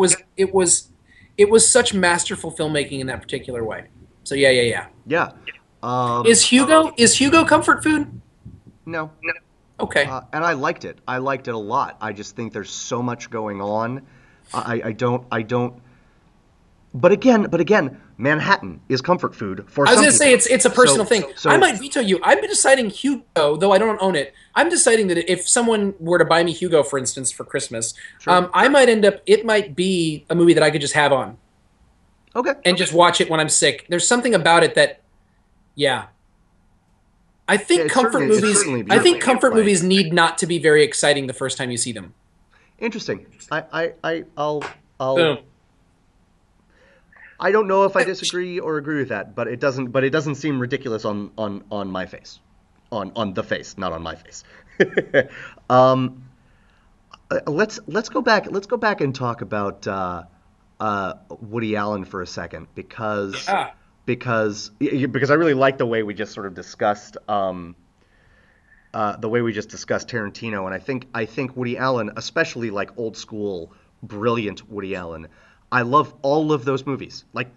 was such masterful filmmaking in that particular way. So yeah. Yeah. Is Hugo comfort food? No. Okay. And I liked it. I liked it a lot. I just think there's so much going on. I don't. But again, Manhattan is comfort food for I was some going to say people. it's a personal So- thing. so- I might veto you. I'm deciding Hugo, though I don't own it. I'm deciding that if someone were to buy me Hugo, for instance, for Christmas, I might end up. It might be a movie that I could just have on Okay. and just watch it when I'm sick. There's something about it that, yeah. I think Yeah, it's comfort certainly- it's movies. certainly I think beautiful, comfort right. movies need not to be very exciting the first time you see them. Interesting. I'll. Boom. I don't know if I disagree or agree with that, but it doesn't seem ridiculous on my face, on the face, not on my face. um, let's go back. Let's go back and talk about Woody Allen for a second Yeah. because I really like the way we just sort of discussed the way we just discussed Tarantino, and I think Woody Allen, especially like old school, brilliant Woody Allen, I love all of those movies, like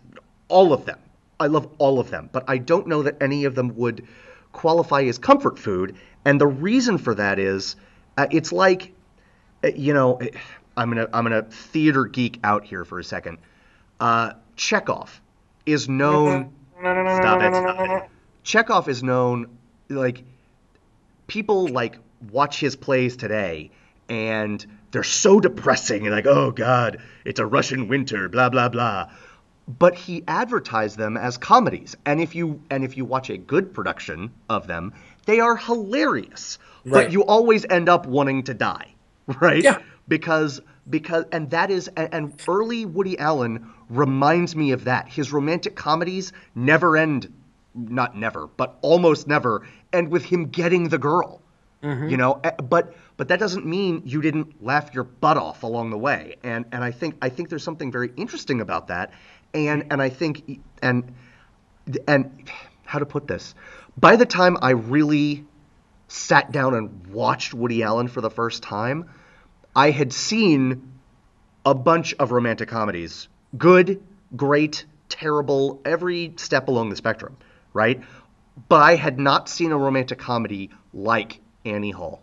all of them. I love all of them, but I don't know that any of them would qualify as comfort food, and the reason for that is it's like you know, I'm gonna theater geek out here for a second. Chekhov is known. Stop it. Chekhov is known like people like watch his plays today and they're so depressing and like, oh God, it's a Russian winter, blah blah blah. But he advertised them as comedies, and if you watch a good production of them, they are hilarious. But Right. you always end up wanting to die, right? Yeah. Because and that is and early Woody Allen reminds me of that. His romantic comedies never end, not never, but almost never end with him getting the girl. But that doesn't mean you didn't laugh your butt off along the way. And I think there's something very interesting about that. And I think and how to put this? By the time I really sat down and watched Woody Allen for the first time, I had seen a bunch of romantic comedies. Good, great, terrible, every step along the spectrum, right? But I had not seen a romantic comedy like Annie Hall.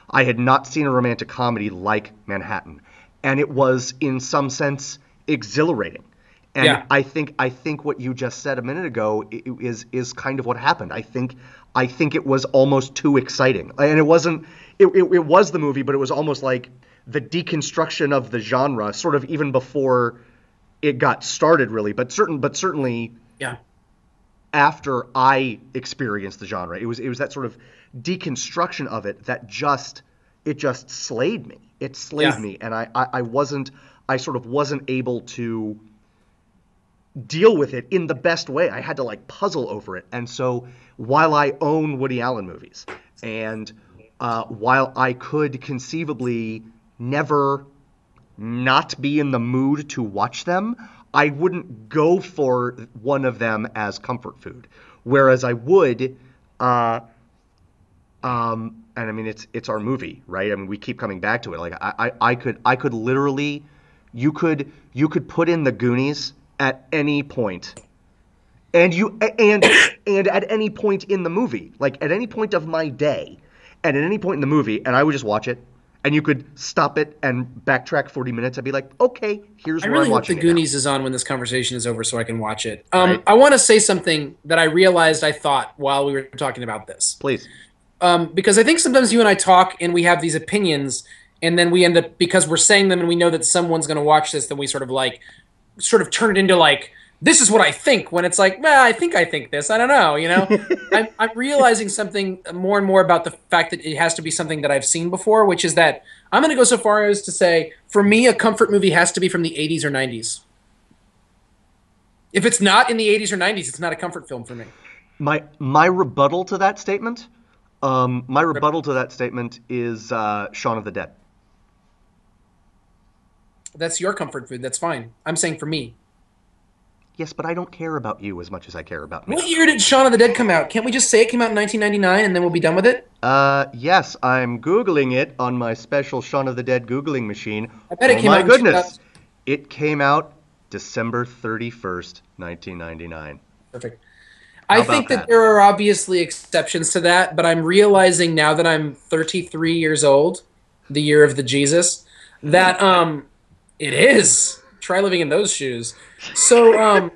I had not seen a romantic comedy like Manhattan. And it was, in some sense, exhilarating. And Yeah. I think what you just said a minute ago is kind of what happened. I think it was almost too exciting. And it wasn't it was the movie, but it was almost like the deconstruction of the genre, sort of even before it got started, really. But certainly Yeah. after I experienced the genre, it was that sort of deconstruction of it that just slayed me. It slayed Yeah. me, and I sort of wasn't able to deal with it in the best way. I had to like puzzle over it. And so while I own Woody Allen movies, and while I could conceivably never not be in the mood to watch them, I wouldn't go for one of them as comfort food. Whereas I would, and I mean it's our movie, right? I mean we keep coming back to it. Like I could literally, you could put in the Goonies at any point, and at any point in the movie, like at any point of my day, and at any point in the movie, and I would just watch it, and you could stop it and backtrack 40 minutes. I'd be like, okay, here's I where I'm really hope The watching it now. Goonies is on when this conversation is over so I can watch it. Right? I want to say something that I realized I thought while we were talking about this. Please. Because I think sometimes you and I talk and we have these opinions, and then we end up, because we're saying them and we know that someone's going to watch this, then we sort of turn it into like, this is what I think, when it's like, well, I think this. I don't know, you know? I'm realizing something more and more about the fact that it has to be something that I've seen before, which is that I'm going to go so far as to say, for me, a comfort movie has to be from the 80s or 90s. If it's not in the 80s or 90s, it's not a comfort film for me. My rebuttal to that statement, is Shaun of the Dead. That's your comfort food. That's fine. I'm saying for me. Yes, but I don't care about you as much as I care about me. What year did Shaun of the Dead come out? Can't we just say it came out in 1999 and then we'll be done with it? Yes, I'm Googling it on my special Shaun of the Dead Googling machine. I bet it Oh came my out in goodness. 2000. It came out December 31st, 1999. Perfect. How I about think that that? there are obviously exceptions to that, but I'm realizing now that I'm 33 years old, the year of the Jesus, that it is. Try living in those shoes. So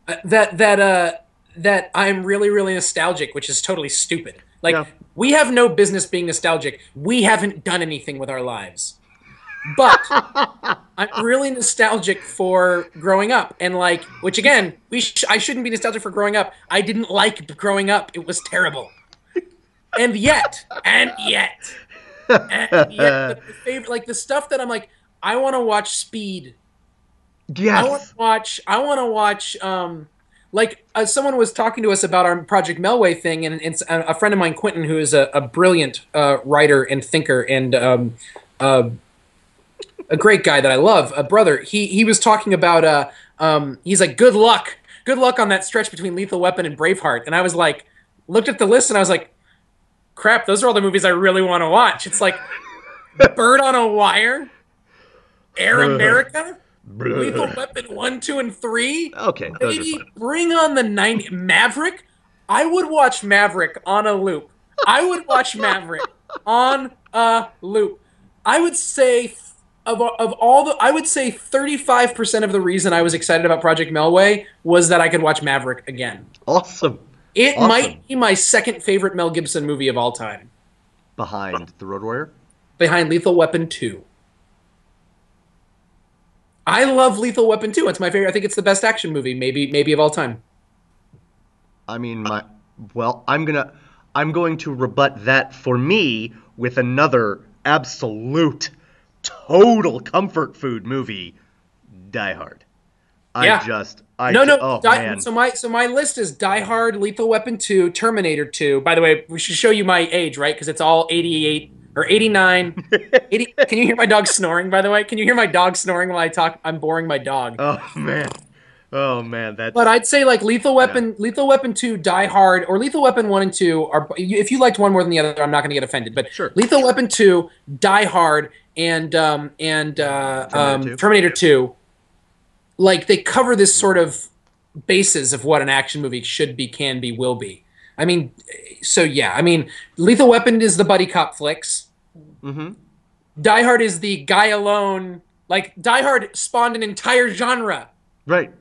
that I'm really really nostalgic, which is totally stupid. Like Yeah. we have no business being nostalgic. We haven't done anything with our lives. But I'm really nostalgic for growing up, and like, which again, I shouldn't be nostalgic for growing up. I didn't like growing up; it was terrible. And yet, the favorite, like the stuff that I'm like, I want to watch Speed. I want Yes. to watch. I want to watch. like someone was talking to us about our Project Melway thing, and a friend of mine, Quentin, who is a brilliant writer and thinker and uh, a great guy that I love, a brother. He was talking about he's like, good luck on that stretch between Lethal Weapon and Braveheart, and I was like, looked at the list and I was like, crap, those are all the movies I really want to watch. It's like Bird on a Wire, Air America, Lethal Weapon 1, 2, and 3. Okay, those are Maybe fun. bring on the 90s. Maverick. I would watch Maverick on a loop. I would watch Maverick on a loop. I would say of all the, I would say 35% of the reason I was excited about Project Melway was that I could watch Maverick again. Awesome. It Awesome. might be my second favorite Mel Gibson movie of all time, Behind The Road Warrior? behind Lethal Weapon 2. I love Lethal Weapon 2. It's my favorite. I think it's the best action movie, maybe of all time. I mean, I'm going to rebut that for me with another absolute total comfort food movie, Die Hard. Yeah. Oh man. So my list is Die Hard, Lethal Weapon 2, Terminator 2. By the way, we should show you my age, right? Because it's all 88 or 89. 80. Can you hear my dog snoring, by the way? Can you hear my dog snoring while I talk? I'm boring my dog. Oh man, that's. But I'd say like Lethal Weapon 2, Die Hard, or Lethal Weapon 1 and 2 are. If you liked one more than the other, I'm not going to get offended. But Sure. Lethal Weapon 2, Die Hard, and Terminator 2, like they cover this sort of basis of what an action movie should be, can be, will be. I mean, so yeah. I mean, Lethal Weapon is the buddy cop flicks. Mm-hmm. Die Hard is the guy alone. Like Die Hard spawned an entire genre. Right.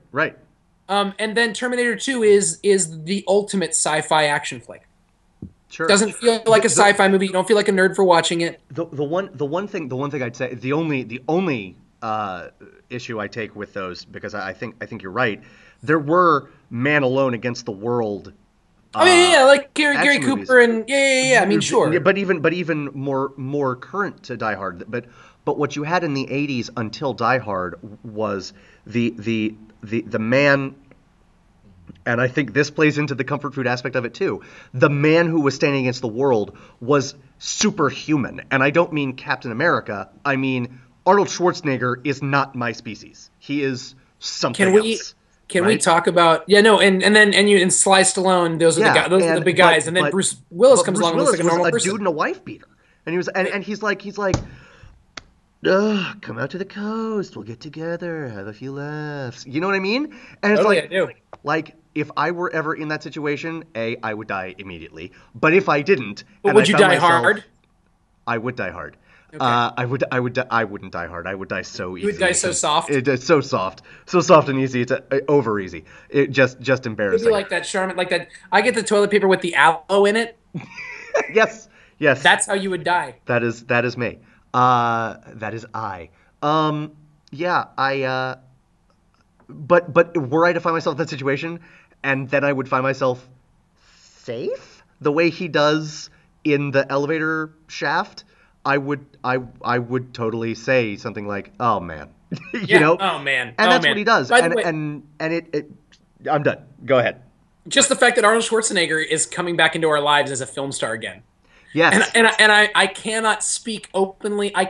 And then Terminator 2 is the ultimate sci-fi action flick. Sure. Doesn't feel like a sci-fi movie. You don't feel like a nerd for watching it. The one thing I'd say, the only issue I take with those, because I think you're right. There were Man Alone Against the World. I mean, yeah, like Gary movies. Cooper and yeah. I mean, sure. Yeah, but even more current to Die Hard. But what you had in the 80s until Die Hard was the man, and I think this plays into the comfort food aspect of it too. The man who was standing against the world was superhuman, and I don't mean Captain America. I mean Arnold Schwarzenegger is not my species. He is something else. Can we talk about and Sly Stallone? Those are the big guys, and then Bruce Willis comes along and looks like a normal person. Dude and a wife beater, and he was and he's like. Come out to the coast. We'll get together, have a few laughs. You know what I mean? And it's Totally, I do. Like if I were ever in that situation, I would die immediately. But if I didn't, but would you die hard? I would die hard. Okay. I wouldn't die hard. I would die so easy. You would die so soft. It's so soft and easy. It's over easy. It just embarrassing. Maybe like that Charmin, like that. I get the toilet paper with the aloe in it. Yes. That's how you would die. That is me. That is I. But were I to find myself in that situation, and then I would find myself safe the way he does in the elevator shaft, I would totally say something like, "Oh man," you know? Oh man. And that's what he does. By the way, and it. I'm done. Go ahead. just the fact that Arnold Schwarzenegger is coming back into our lives as a film star again. Yes. And I cannot speak openly. I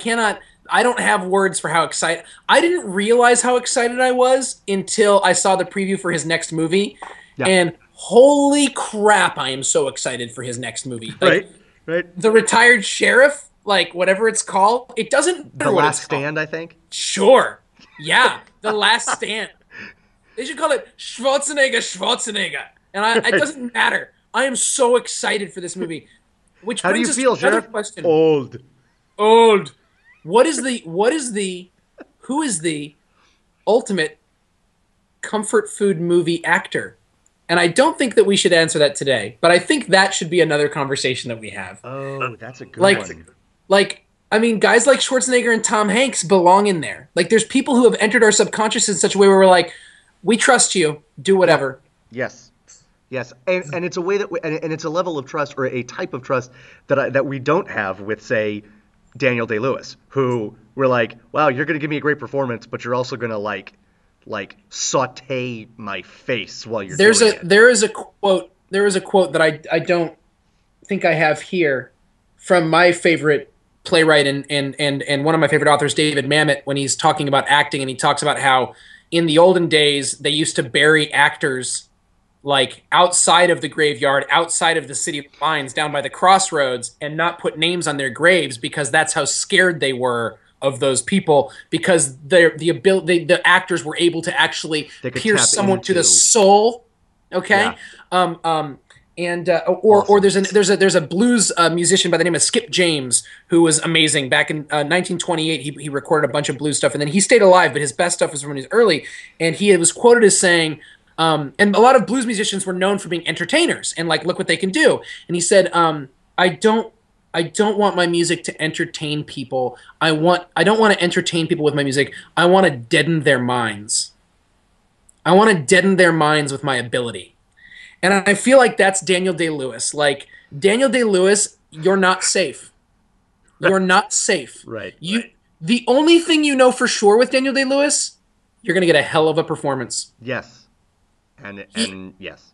don't have words for how excited. I didn't realize how excited I was until I saw the preview for his next movie. Yeah. And holy crap, I am so excited for his next movie. Like, Right. The Retired Sheriff, like whatever it's called, it doesn't matter The what Last it's called. Stand, I think. Sure. Yeah, The Last Stand. They should call it Schwarzenegger. And it doesn't matter. I am so excited for this movie. Which How do you brings us feel, to another Sheriff? question. Old. Who is the ultimate comfort food movie actor? And I don't think that we should answer that today, but I think that should be another conversation that we have. Oh, that's a good one. Like, I mean, guys like Schwarzenegger and Tom Hanks belong in there. Like, there's people who have entered our subconscious in such a way where we're like, we trust you, do whatever. Yes, and it's a way that and it's a level of trust or a type of trust that we don't have with, say, Daniel Day-Lewis, who we're like, wow, you're going to give me a great performance, but you're also going to like like saute my face while you're There's doing a it. there is a quote that I don't think I have here from my favorite playwright and one of my favorite authors, David Mamet, when he's talking about acting, and he talks about how in the olden days they used to bury actors like outside of the graveyard, outside of the city lines, down by the crossroads, and not put names on their graves because that's how scared they were of those people, because the actors were able to actually They could pierce tap someone to the into- soul. Okay. Yeah. Or there's a blues musician by the name of Skip James who was amazing back in 1928. He recorded a bunch of blues stuff, and then he stayed alive, but his best stuff was from when he was early. And he was quoted as saying, and a lot of blues musicians were known for being entertainers and like, look what they can do. And he said, I don't want my music to entertain people. I don't want to entertain people with my music. I want to deaden their minds. I want to deaden their minds with my ability. And I feel like that's Daniel Day-Lewis. Like, Daniel Day-Lewis, you're not safe. You're not safe. Right. The only thing you know for sure with Daniel Day-Lewis, you're going to get a hell of a performance. Yes. And yes.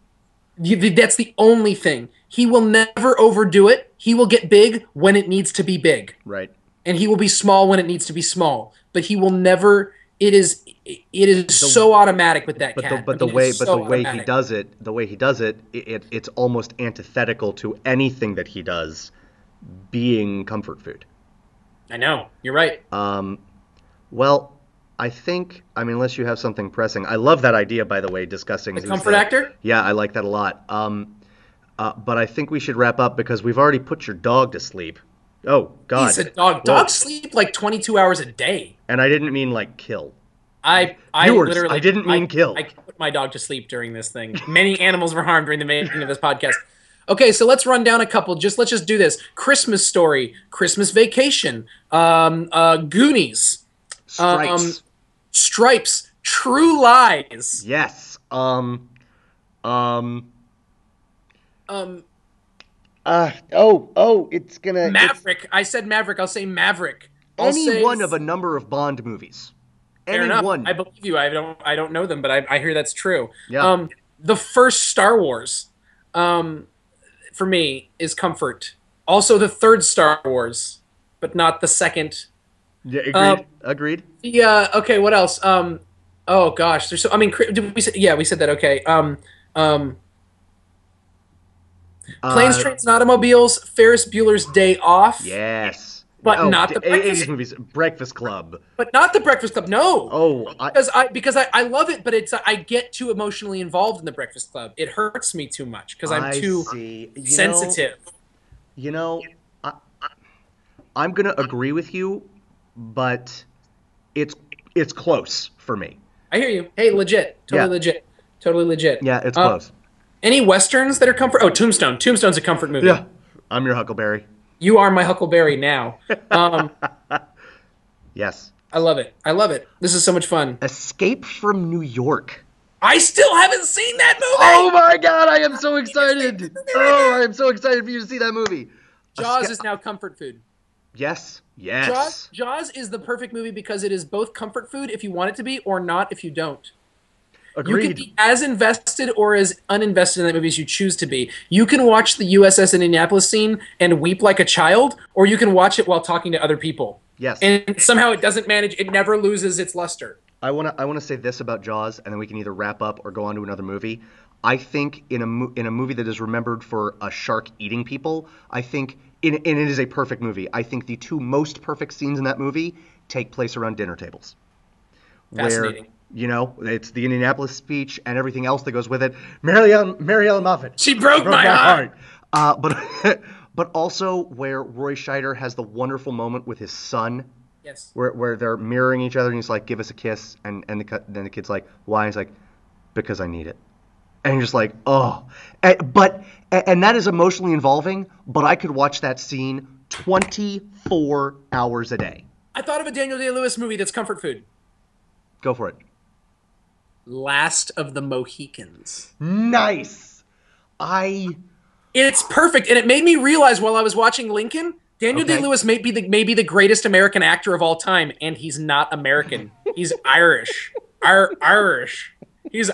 That's the only thing. He will never overdo it. He will get big when it needs to be big. Right. And he will be small when it needs to be small. But he will never... It is so automatic with that cat. The way he does it, it's almost antithetical to anything that he does being comfort food. I know. You're right. Well, I think, unless you have something pressing, I love that idea, by the way, discussing the comfort actor. Yeah, I like that a lot. But I think we should wrap up because we've already put your dog to sleep. Oh God! He's a dog. Dogs sleep like 22 hours a day. And I didn't mean like kill. I didn't mean kill. I put my dog to sleep during this thing. Many animals were harmed during the making of this podcast. Okay, so let's run down a couple. Let's just do this. Christmas Story, Christmas Vacation, Goonies, Stripes, True Lies. Yes. It's gonna Maverick. I said Maverick. I'll say Maverick. One of a number of Bond movies. Fair enough. I believe you. I don't know them, but I hear that's true. Yeah. The first Star Wars, for me, is comfort. Also, the third Star Wars, but not the second. Yeah, agreed. Yeah. Okay. What else? Oh gosh. There's so. Did we say? Yeah, we said that. Okay. Planes, Trains, and Automobiles. Ferris Bueller's Day Off. Yes. But not the 80s movies. Breakfast Club. But not the Breakfast Club. No. Oh. Because I love it, but I get too emotionally involved in the Breakfast Club. It hurts me too much because I'm too sensitive. I'm gonna agree with you, but it's close for me. I hear you. Hey, legit. Totally legit. Yeah, it's close. Any Westerns that are comfort? Oh, Tombstone. Tombstone's a comfort movie. Yeah. I'm your Huckleberry. You are my Huckleberry now. Yes. I love it. This is so much fun. Escape from New York. I still haven't seen that movie! Oh my God, I am so excited! I am so excited for you to see that movie. Jaws is now comfort food. Yes. Jaws is the perfect movie because it is both comfort food if you want it to be, or not if you don't. Agreed. You can be as invested or as uninvested in that movie as you choose to be. You can watch the USS Indianapolis scene and weep like a child, or you can watch it while talking to other people. Yes. And somehow it doesn't manage. It never loses its luster. I wanna say this about Jaws, and then we can either wrap up or go on to another movie. I think in a movie that is remembered for a shark eating people, and it is a perfect movie. I think the two most perfect scenes in that movie take place around dinner tables. Fascinating. Where, it's the Indianapolis speech and everything else that goes with it. Mary Ellen Moffat. She broke my heart. But also where Roy Scheider has the wonderful moment with his son. Yes. Where they're mirroring each other and he's like, give us a kiss. And then the kid's like, why? He's like, because I need it. And you're just like, oh. And that is emotionally involving, but I could watch that scene 24 hours a day. I thought of a Daniel Day-Lewis movie that's comfort food. Go for it. Last of the Mohicans. Nice. It's perfect, and it made me realize while I was watching Lincoln, Daniel Day-Lewis may be the greatest American actor of all time, and he's not American. He's Irish. Irish.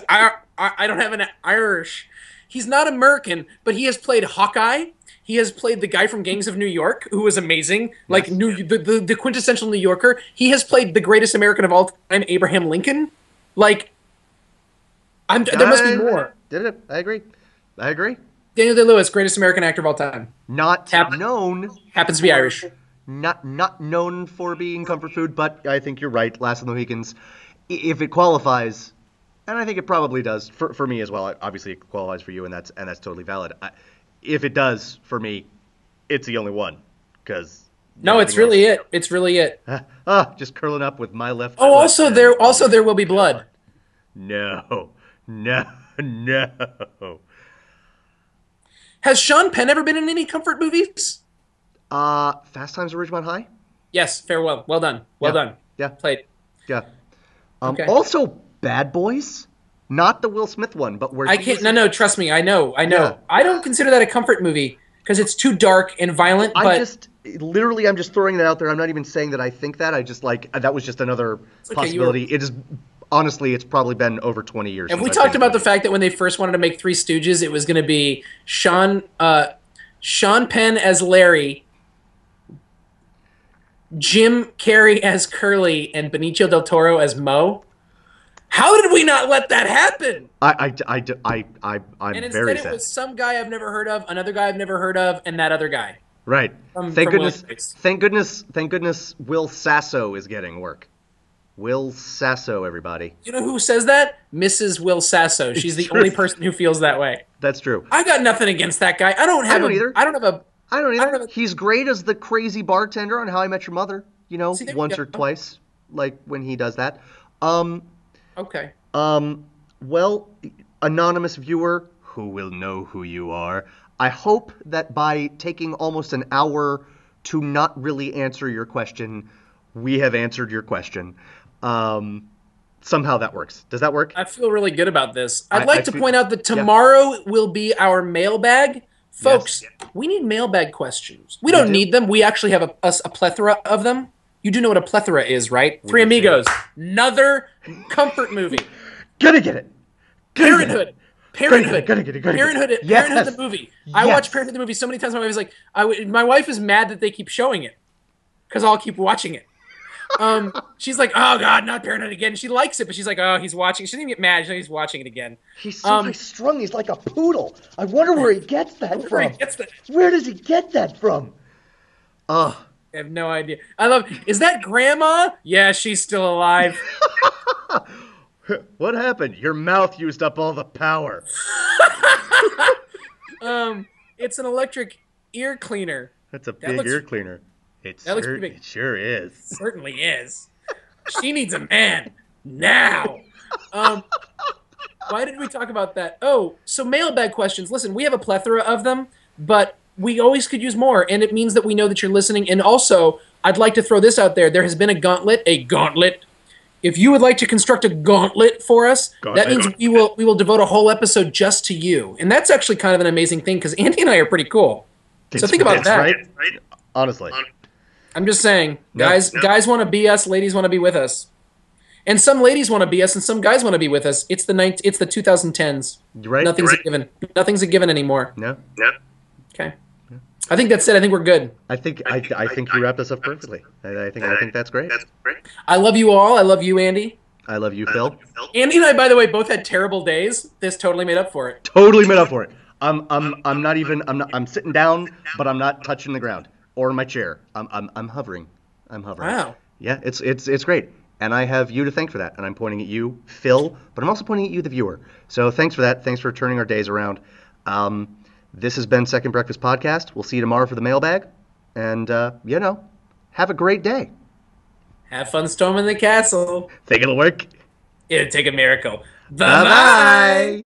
I don't have an Irish. He's not American, but he has played Hawkeye. He has played the guy from Gangs of New York, who was amazing, like Yes. the quintessential New Yorker. He has played the greatest American of all time, Abraham Lincoln. Like, there must be more. Did it? I agree. I agree. Daniel Day-Lewis, greatest American actor of all time. Not Happen- known. Happens to be Irish. Not known for being comfort food, but I think you're right. Last of the Mohicans, if it qualifies, and I think it probably does for me as well. Obviously, it qualifies for you, and that's totally valid. If it does for me, it's the only one because No, it's really it. It's really it. Just curling up with my left. Oh, foot. also there will be blood. No. Has Sean Penn ever been in any comfort movies? Fast Times at Ridgemont High. Yes, farewell. Well done. Well Yeah. done. Yeah. Played. Yeah. Okay. Also, Bad Boys, not the Will Smith one, but where I can't. No. Trust me. I know. Yeah. I don't consider that a comfort movie because it's too dark and violent. But I'm just throwing it out there. I'm not even saying that I think that. I just that was just another okay, possibility. It is honestly, it's probably been over 20 years. have since we I've talked seen about the it. fact that when they first wanted to make Three Stooges, it was going to be Sean Penn as Larry, Jim Carrey as Curly, and Benicio del Toro as Mo? How did we not let that happen? I'm And instead very it sad. was some guy I've never heard of, another guy I've never heard of, and that other guy. Right. From Thank Will goodness. Smith. Thank goodness. Will Sasso is getting work. Will Sasso, everybody. You know who says that? Mrs. Will Sasso. She's the only person who feels that way. That's true. I got nothing against that guy. I don't either. I don't have a. I don't either. don't know. He's great as the crazy bartender on How I Met Your Mother. You know, See, there you once go. or twice, like when he does that. Okay. Well, anonymous viewer who will know who you are, I hope that by taking almost an hour to not really answer your question, we have answered your question. Somehow that works. Does that work? I feel really good about this. I'd I like to feel- point out that tomorrow will be our mailbag. Folks, Yes. we need mailbag questions. We don't do? need them. We actually have a plethora of them. You do know what a plethora is, right? Three do. Amigos. Another comfort movie. Gonna get it. Parenthood. Parenthood. Gotta get it. Parenthood. Yes. Parenthood the movie. I Yes. watch Parenthood the movie so many times. My wife is like, my wife is mad that they keep showing it because I'll keep watching it. She's like, oh God, not Parenthood again. She likes it, but she's like, oh, he's watching. She didn't even get mad. She's like, he's watching it again. He's so high strung. He's like a poodle. I wonder where he gets that Where from. he gets that. Where does he get that from? I have no idea. Is that grandma? Yeah, she's still alive. What happened? Your mouth used up all the power. It's an electric ear cleaner. That's a big looks- ear cleaner. that looks pretty big. It sure is. Certainly is. She needs a man now. Why did we talk about that? Oh, so mailbag questions. Listen, we have a plethora of them, but we always could use more, and it means that we know that you're listening. And also, I'd like to throw this out there. There has been a gauntlet. If you would like to construct a gauntlet for us, that means we will devote a whole episode just to you. And that's actually kind of an amazing thing because Andy and I are pretty cool. So think about that. Right? Honestly. I'm just saying, No. guys want to be us, ladies want to be with us. And some ladies want to be us, and some guys want to be with us. It's the 2010s. Right? Nothing's a given. Nothing's a given anymore. No. Okay. I think that's it. I think we're good. I think you wrapped us up perfectly. I think that's great. I love you all. I love you, Andy. I love you, Phil. Andy and I, by the way, both had terrible days. This totally made up for it. Totally made up for it. I'm sitting down, but I'm not touching the ground or my chair. I'm hovering. Wow. Yeah, it's great. And I have you to thank for that. And I'm pointing at you, Phil, but I'm also pointing at you, the viewer. So thanks for that. Thanks for turning our days around. This has been Second Breakfast Podcast. We'll see you tomorrow for the mailbag. And, have a great day. Have fun storming the castle. Think it'll work? It'd take a miracle. Bye-bye.